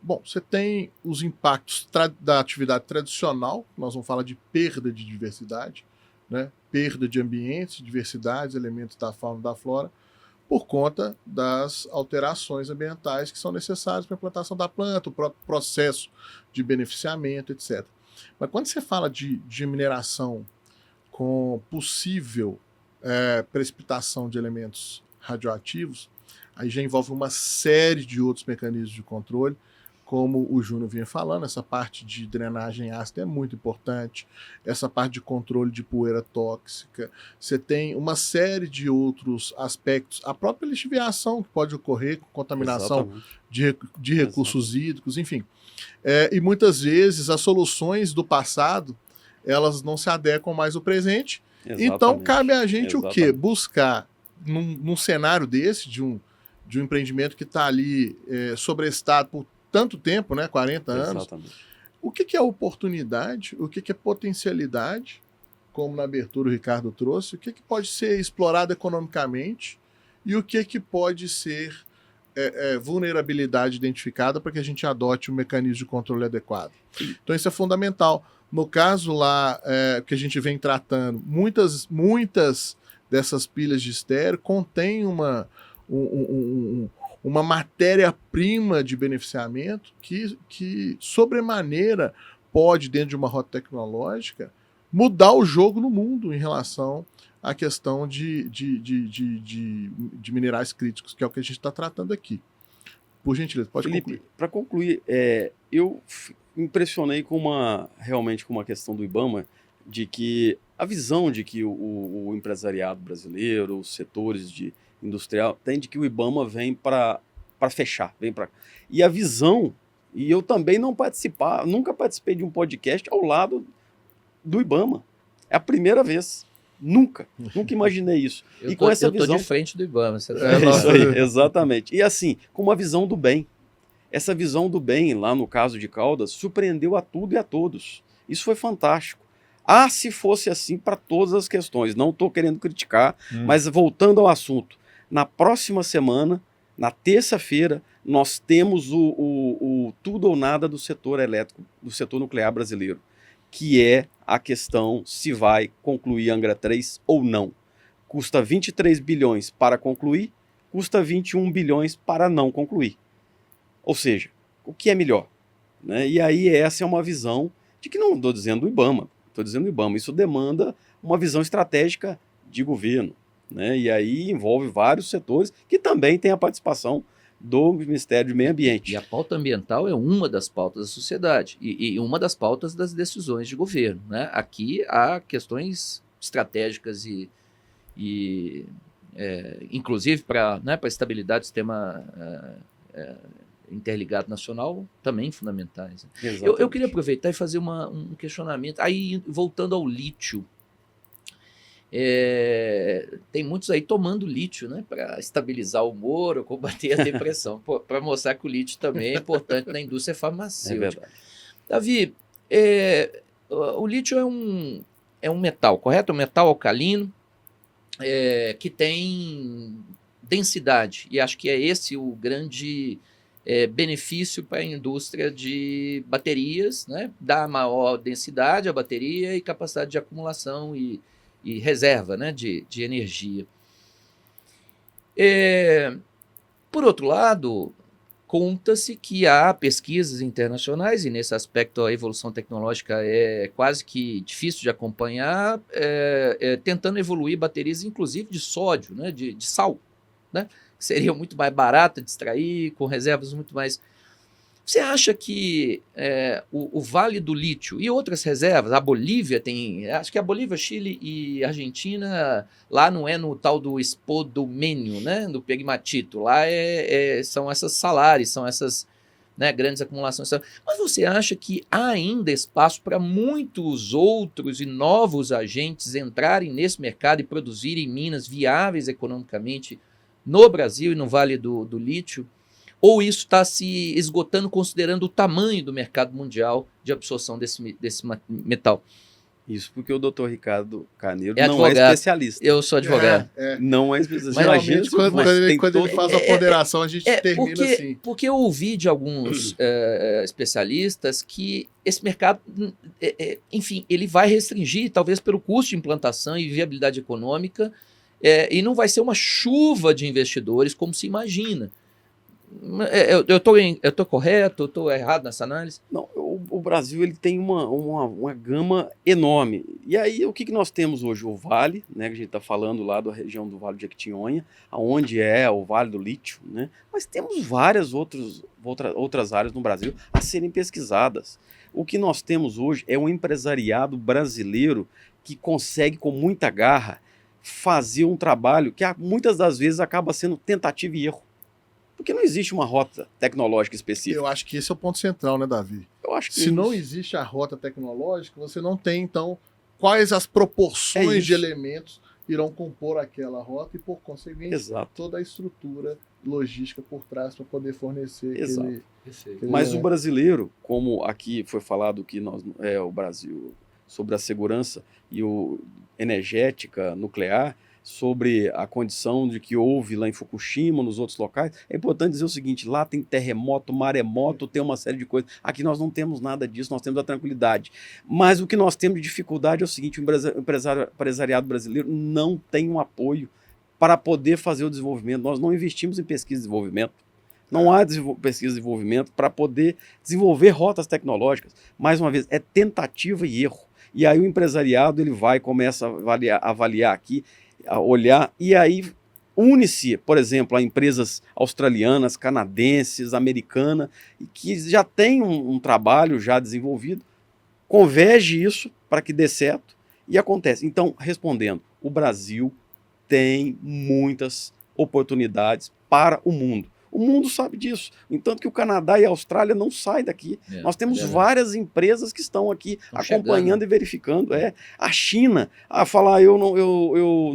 bom, você tem os impactos da atividade tradicional, nós vamos falar de perda de diversidade, né? Perda de ambientes, diversidades, elementos da fauna e da flora, por conta das alterações ambientais que são necessárias para a implantação da planta, o próprio processo de beneficiamento, etc. Mas quando você fala de mineração com possível precipitação de elementos radioativos, aí já envolve uma série de outros mecanismos de controle, como o Júnior vinha falando, essa parte de drenagem ácida é muito importante, essa parte de controle de poeira tóxica, você tem uma série de outros aspectos, a própria lixiviação que pode ocorrer com contaminação de recursos hídricos, enfim. E muitas vezes as soluções do passado, elas não se adequam mais ao presente, então cabe a gente o quê? Buscar, num cenário desse, de um empreendimento que está ali sobrestado por tanto tempo, né, 40 anos. Exatamente. O que é oportunidade? O que é potencialidade? Como na abertura o Ricardo trouxe, o que pode ser explorado economicamente e o que pode ser vulnerabilidade identificada para que a gente adote um mecanismo de controle adequado. Então isso é fundamental. No caso lá que a gente vem tratando, muitas dessas pilhas de estéreo contêm uma matéria-prima de beneficiamento que sobremaneira pode, dentro de uma rota tecnológica, mudar o jogo no mundo em relação à questão de minerais críticos, que é o que a gente está tratando aqui. Por gentileza, pode concluir. Para concluir, eu me impressionei realmente com uma questão do IBAMA, de que a visão de que o empresariado brasileiro, os setores industrial, tem de que o IBAMA vem para fechar, E a visão, e eu também nunca participei de um podcast ao lado do IBAMA. É a primeira vez. Nunca imaginei isso. Com essa visão, eu tô de frente do IBAMA. Isso aí, exatamente. E assim, com uma visão do bem. Essa visão do bem, lá no caso de Caldas, surpreendeu a tudo e a todos. Isso foi fantástico. Se fosse assim para todas as questões. Não estou querendo criticar, mas voltando ao assunto. Na próxima semana, na terça-feira, nós temos o tudo ou nada do setor elétrico, do setor nuclear brasileiro, que é a questão se vai concluir Angra 3 ou não. Custa 23 bilhões para concluir, custa 21 bilhões para não concluir. Ou seja, o que é melhor? Né? E aí essa é uma visão de que não estou dizendo do IBAMA, estou dizendo do IBAMA, isso demanda uma visão estratégica de governo, né? E aí envolve vários setores que também têm a participação do Ministério do Meio Ambiente. E a pauta ambiental é uma das pautas da sociedade e uma das pautas das decisões de governo, né? Aqui há questões estratégicas inclusive para, né, para a estabilidade do sistema interligado nacional, também fundamentais. Eu queria aproveitar e fazer um questionamento. Aí, voltando ao lítio, tem muitos aí tomando lítio, né, para estabilizar o humor ou combater a depressão, para mostrar que o lítio também é importante na indústria farmacêutica. É verdade. Davi, o lítio é um metal, correto? Um metal alcalino que tem densidade, e acho que é esse o grande benefício para a indústria de baterias, né? Dá maior densidade à bateria e capacidade de acumulação e reserva, né, de energia. Por outro lado, conta-se que há pesquisas internacionais, e nesse aspecto a evolução tecnológica é quase que difícil de acompanhar, tentando evoluir baterias, inclusive de sódio, né, de sal, né, que seria muito mais barato de extrair, com reservas muito mais... Você acha que o Vale do Lítio e outras reservas, a Bolívia tem, acho que a Bolívia, Chile e Argentina, lá não é no tal do espodumênio, né, do pegmatito, lá são essas salares, são essas, né, grandes acumulações. Mas você acha que há ainda espaço para muitos outros e novos agentes entrarem nesse mercado e produzirem minas viáveis economicamente no Brasil e no Vale do Lítio? Ou isso está se esgotando considerando o tamanho do mercado mundial de absorção desse metal? Isso porque o Dr. Ricardo Carneiro É não é especialista. Eu sou advogado. Não é especialista. Geralmente, quando ele faz a ponderação, a gente termina assim. Porque eu ouvi de alguns especialistas que esse mercado, enfim, ele vai restringir, talvez pelo custo de implantação e viabilidade econômica, e não vai ser uma chuva de investidores como se imagina. Eu tô correto? Eu estou errado nessa análise? Não, o Brasil ele tem uma gama enorme. E aí, o que nós temos hoje? O Vale, né, que a gente está falando lá da região do Vale de Jequitinhonha, onde é o Vale do Lítio, né? Mas temos várias outras áreas no Brasil a serem pesquisadas. O que nós temos hoje é um empresariado brasileiro que consegue, com muita garra, fazer um trabalho que muitas das vezes acaba sendo tentativa e erro. Porque não existe uma rota tecnológica específica. Eu acho que esse é o ponto central, né, Davi? Eu acho que se não existe a rota tecnológica, você não tem, então, quais as proporções de elementos irão compor aquela rota e, por conseguinte, toda a estrutura logística por trás para poder fornecer aquele Mas o brasileiro, como aqui foi falado que o Brasil sobre a segurança e energética nuclear, sobre a condição de que houve lá em Fukushima, nos outros locais, é importante dizer o seguinte: lá tem terremoto, maremoto, tem uma série de coisas. Aqui nós não temos nada disso, nós temos a tranquilidade. Mas o que nós temos de dificuldade é o seguinte: o empresariado brasileiro não tem um apoio para poder fazer o desenvolvimento. Nós não investimos em pesquisa e desenvolvimento. Não há pesquisa e desenvolvimento para poder desenvolver rotas tecnológicas. Mais uma vez, é tentativa e erro. E aí o empresariado ele começa a avaliar aqui, a olhar, e aí une-se, por exemplo, a empresas australianas, canadenses, americanas, que já têm um trabalho já desenvolvido, converge isso para que dê certo e acontece. Então, respondendo, o Brasil tem muitas oportunidades para o mundo. O mundo sabe disso. Entanto que o Canadá e a Austrália não saem daqui. Nós temos várias empresas que estão aqui acompanhando e verificando. A China, falar eu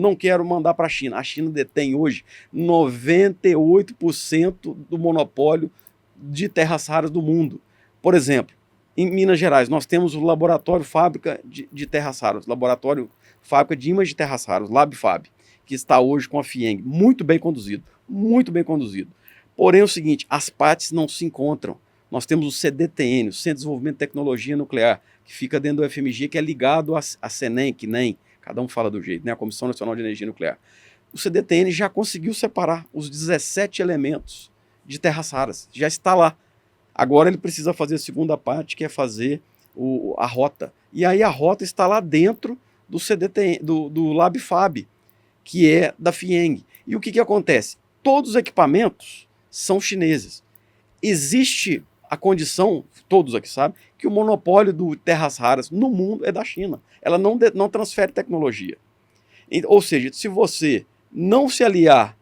não quero mandar para a China. A China detém hoje 98% do monopólio de terras raras do mundo. Por exemplo, em Minas Gerais, nós temos o laboratório fábrica de terras raras, laboratório fábrica de ímãs de terras raras, LabFab, que está hoje com a FIENG, muito bem conduzido, muito bem conduzido. Porém, é o seguinte, as partes não se encontram. Nós temos o CDTN, o Centro de Desenvolvimento de Tecnologia Nuclear, que fica dentro do FMG, que é ligado à CENEM, que nem, cada um fala do jeito, né? A Comissão Nacional de Energia Nuclear. o CDTN já conseguiu separar os 17 elementos de terras raras, já está lá. Agora ele precisa fazer a segunda parte, que é fazer a rota. E aí a rota está lá dentro do CDTN, do LabFab, que é da FIENG. E o que acontece? Todos os equipamentos são chineses. Existe a condição, todos aqui sabem, que o monopólio do terras raras no mundo é da China. Ela não transfere tecnologia. Ou seja, se você não se aliar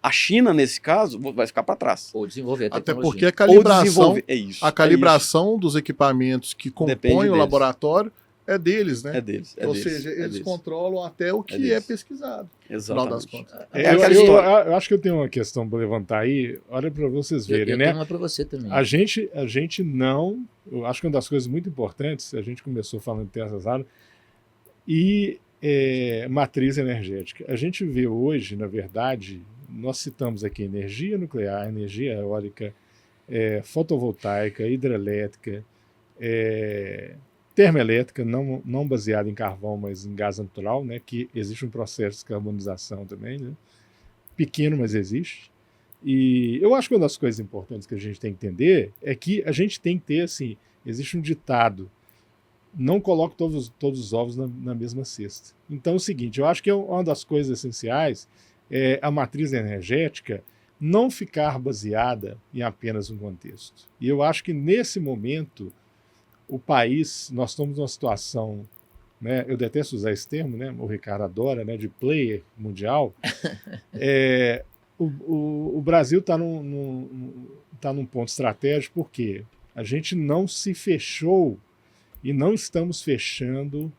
à China, nesse caso, vai ficar para trás. Ou desenvolver a Até tecnologia. porque a calibração, A calibração dos equipamentos que Depende compõem o deles. laboratório é deles, né? É deles. Ou seja, eles controlam até o que deles. é pesquisado. No final das Exatamente. contas. É aquela Eu história. acho que eu tenho uma questão para levantar aí, olha para vocês verem, Eu né? tenho uma para você também. A gente não, eu acho que uma das coisas muito importantes, a gente começou falando de terras raras, e matriz energética. A gente vê hoje, na verdade, nós citamos aqui energia nuclear, energia eólica, fotovoltaica, hidrelétrica, termoelétrica, não baseada em carvão, mas em gás natural, né, que existe um processo de carbonização também, né, pequeno, mas existe. E eu acho que uma das coisas importantes que a gente tem que entender é que a gente tem que ter, assim, existe um ditado, não coloque todos os ovos na mesma cesta. Então é o seguinte, eu acho que uma das coisas essenciais é a matriz energética não ficar baseada em apenas um contexto. E eu acho que nesse momento o país, nós estamos numa situação, né, eu detesto usar esse termo, né, o Ricardo adora, né, de player mundial. O Brasil está num ponto estratégico porque a gente não se fechou e não estamos fechando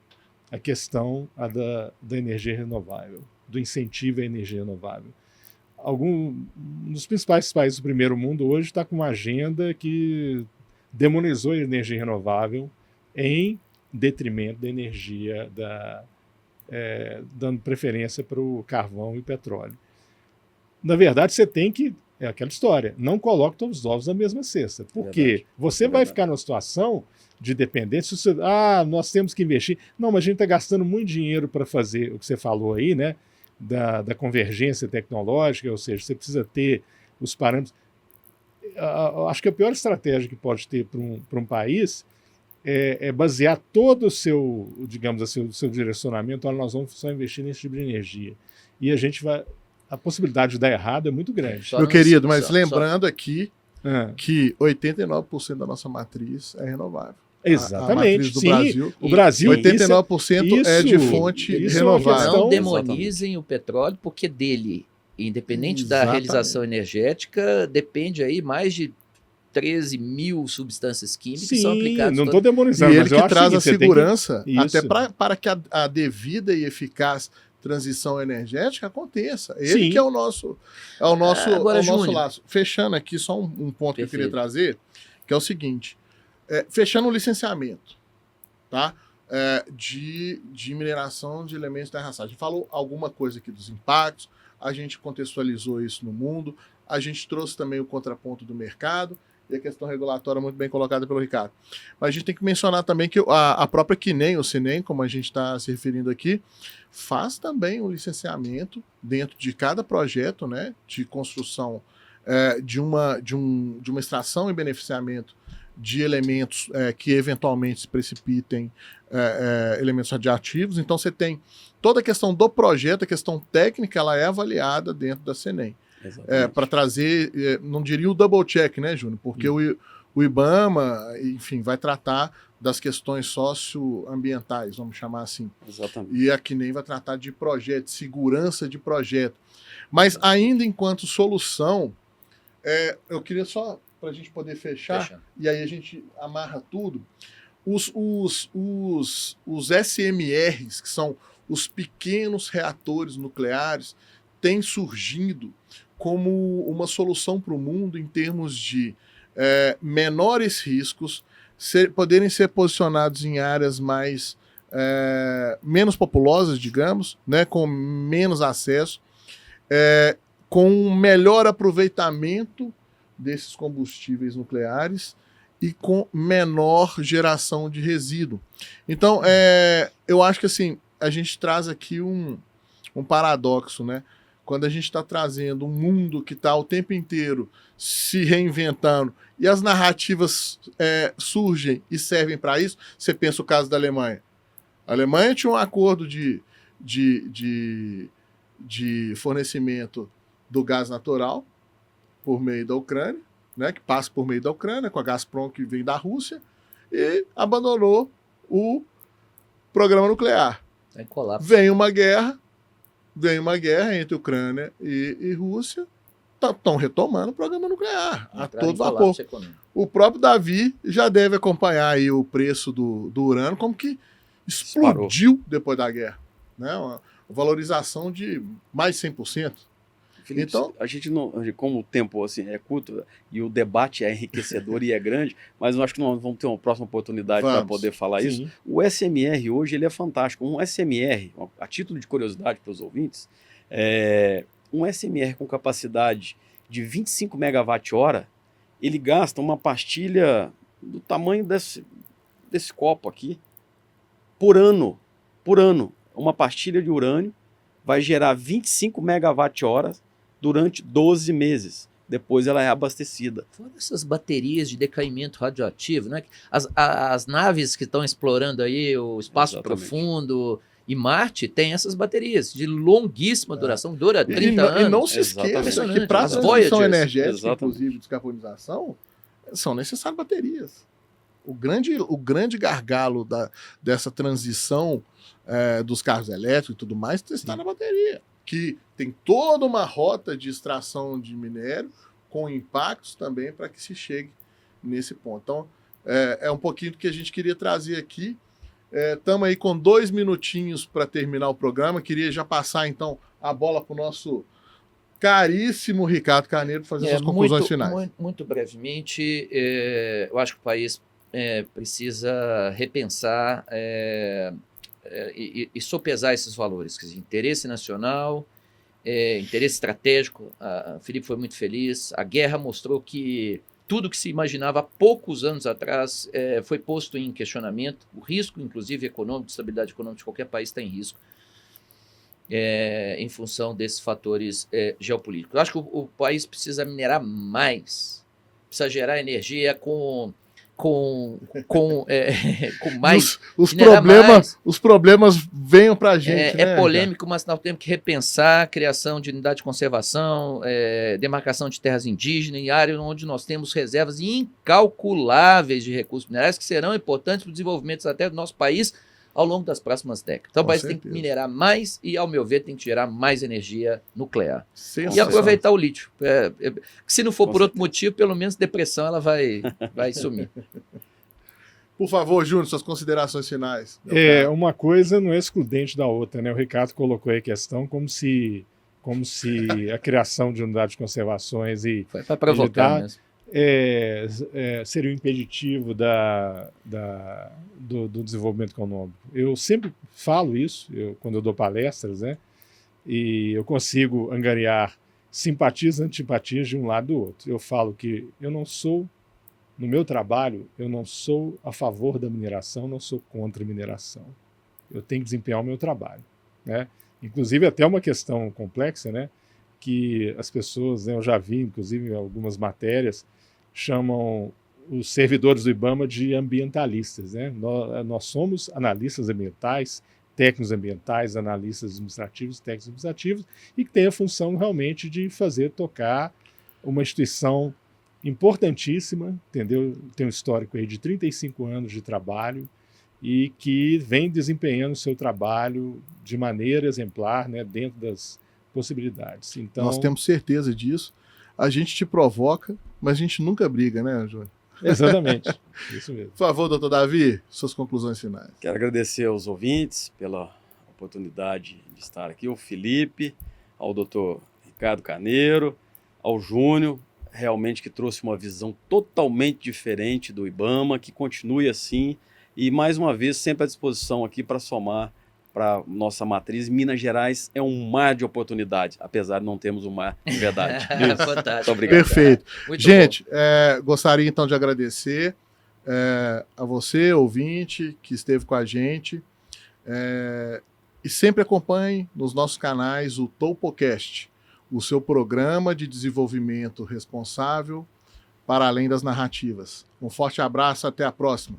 a questão da energia renovável, do incentivo à energia renovável. Um dos principais países do primeiro mundo hoje está com uma agenda que demonizou a energia renovável em detrimento da energia, dando preferência para o carvão e petróleo. Na verdade, você tem que, é aquela história, não coloque todos os ovos na mesma cesta. Porque você vai ficar numa situação de dependência. Nós temos que investir. Não, mas a gente está gastando muito dinheiro para fazer o que você falou aí, né? Da convergência tecnológica, ou seja, você precisa ter os parâmetros. Acho que a pior estratégia que pode ter para um país é basear todo o seu, digamos assim, o seu direcionamento, nós vamos só investir nesse tipo de energia. E a possibilidade de dar errado é muito grande. Meu querido, mas lembrando aqui que 89% da nossa matriz é renovável. Exatamente. A matriz do Brasil, o Brasil 89% é de fonte renovável. Não demonizem o petróleo, porque dele, independente da realização energética, depende aí mais de 13 mil substâncias químicas que são aplicadas. Não estou demonizando, e ele mas eu que traz a segurança até para que a devida e eficaz transição energética aconteça. Ele que é o nosso laço. Fechando aqui, só um ponto que eu queria trazer, que é o seguinte, fechando o licenciamento, tá? De mineração de elementos da terra rara. A gente falou alguma coisa aqui dos impactos, a gente contextualizou isso no mundo, a gente trouxe também o contraponto do mercado e a questão regulatória muito bem colocada pelo Ricardo. Mas a gente tem que mencionar também que a própria CNEM, o CNEM, como a gente está se referindo aqui, faz também um licenciamento dentro de cada projeto, né, de construção de uma extração e beneficiamento de elementos que eventualmente se precipitem elementos radioativos. Então você tem toda a questão do projeto, a questão técnica, ela é avaliada dentro da CNEM. Para trazer, não diria o double check, né, Júnior? Porque o IBAMA, enfim, vai tratar das questões socioambientais, vamos chamar assim. Exatamente. E a CNEM vai tratar de projeto, segurança de projeto. Mas ainda enquanto solução, eu queria só, para a gente poder fechar, e aí a gente amarra tudo, os SMRs, que são os pequenos reatores nucleares, têm surgido como uma solução para o mundo em termos de menores riscos, poderem ser posicionados em áreas menos populosas, digamos, né, com menos acesso, com um melhor aproveitamento desses combustíveis nucleares e com menor geração de resíduo. Então, eu acho que assim, a gente traz aqui um um paradoxo, né? Quando a gente está trazendo um mundo que está o tempo inteiro se reinventando e as narrativas surgem e servem para isso, você pensa o caso da Alemanha. A Alemanha tinha um acordo de fornecimento do gás natural por meio da Ucrânia, né, que passa por meio da Ucrânia, com a Gazprom que vem da Rússia, e abandonou o programa nuclear. Tem colapso. Vem uma guerra entre Ucrânia e Rússia, estão retomando o programa nuclear a todo vapor. O próprio Davi já deve acompanhar aí o preço do urânio, como que explodiu depois da guerra, né? Uma valorização de mais de 100%. Felipe, então, a gente não, como o tempo assim, é curto e o debate é enriquecedor e é grande, mas eu acho que nós vamos ter uma próxima oportunidade para poder falar isso. O SMR hoje ele é fantástico. Um SMR, a título de curiosidade para os ouvintes, um SMR com capacidade de 25 megawatt-hora, ele gasta uma pastilha do tamanho desse copo aqui por ano. Por ano. Uma pastilha de urânio vai gerar 25 megawatt-horas durante 12 meses. Depois ela é abastecida. Fora essas baterias de decaimento radioativo, né? As naves que estão explorando aí o espaço profundo e Marte têm essas baterias de longuíssima duração, dura 30 anos. E não se esqueça que para a transição energética, inclusive descarbonização, são necessárias baterias. O grande gargalo dessa transição dos carros elétricos e tudo mais está na bateria, que tem toda uma rota de extração de minério com impactos também para que se chegue nesse ponto. Então, é um pouquinho do que a gente queria trazer aqui. Estamos aí com 2 minutinhos para terminar o programa. Queria já passar, então, a bola para o nosso caríssimo Ricardo Carneiro fazer suas conclusões finais. Muito brevemente, eu acho que o país precisa repensar e sopesar esses valores, quer dizer, interesse nacional, interesse estratégico. O Felipe foi muito feliz. A guerra mostrou que tudo que se imaginava há poucos anos atrás foi posto em questionamento. O risco, inclusive econômico, de estabilidade econômica de qualquer país está em risco em função desses fatores geopolíticos. Eu acho que o país precisa minerar mais, precisa gerar energia com mais. Os problemas venham para a gente. É polêmico, mas nós temos que repensar a criação de unidade de conservação, demarcação de terras indígenas em áreas onde nós temos reservas incalculáveis de recursos minerais que serão importantes para o desenvolvimento até do nosse país ao longo das próximas décadas. Então o país tem que minerar mais e, ao meu ver, tem que gerar mais energia nuclear. E aproveitar o lítio. Se não for por outro motivo, pelo menos depressão ela vai sumir. Por favor, Júnior, suas considerações finais. Uma coisa não é excludente da outra, né? O Ricardo colocou aí a questão como se a criação de unidades de conservações e foi para provocar mesmo. Seria o impeditivo do desenvolvimento econômico. Eu sempre falo isso, quando eu dou palestras, né? E eu consigo angariar simpatias e antipatias de um lado e do outro. Eu falo que eu não sou, no meu trabalho, eu não sou a favor da mineração, não sou contra a mineração. Eu tenho que desempenhar o meu trabalho, né? Inclusive até uma questão complexa, né? Que as pessoas, né, eu já vi, inclusive em algumas matérias, chamam os servidores do IBAMA de ambientalistas, né? Nós somos analistas ambientais, técnicos ambientais, analistas administrativos, técnicos administrativos, e que tem a função realmente de fazer tocar uma instituição importantíssima, entendeu? Tem um histórico aí de 35 anos de trabalho e que vem desempenhando o seu trabalho de maneira exemplar, né, dentro das possibilidades. Então, nós temos certeza disso. A gente te provoca, mas a gente nunca briga, né, Júnior? Exatamente, isso mesmo. Por favor, doutor Davi, suas conclusões finais. Quero agradecer aos ouvintes pela oportunidade de estar aqui, ao Felipe, ao doutor Ricardo Carneiro, ao Júnior, realmente que trouxe uma visão totalmente diferente do IBAMA, que continue assim, e mais uma vez sempre à disposição aqui para somar para nossa matriz. Minas Gerais é um mar de oportunidade, apesar de não termos um mar de verdade. Fantástico. Muito obrigado. Perfeito. Muito gente, gostaria então de agradecer a você, ouvinte, que esteve com a gente. E sempre acompanhe nos nossos canais o TopoCast, o seu programa de desenvolvimento responsável para além das narrativas. Um forte abraço, até a próxima.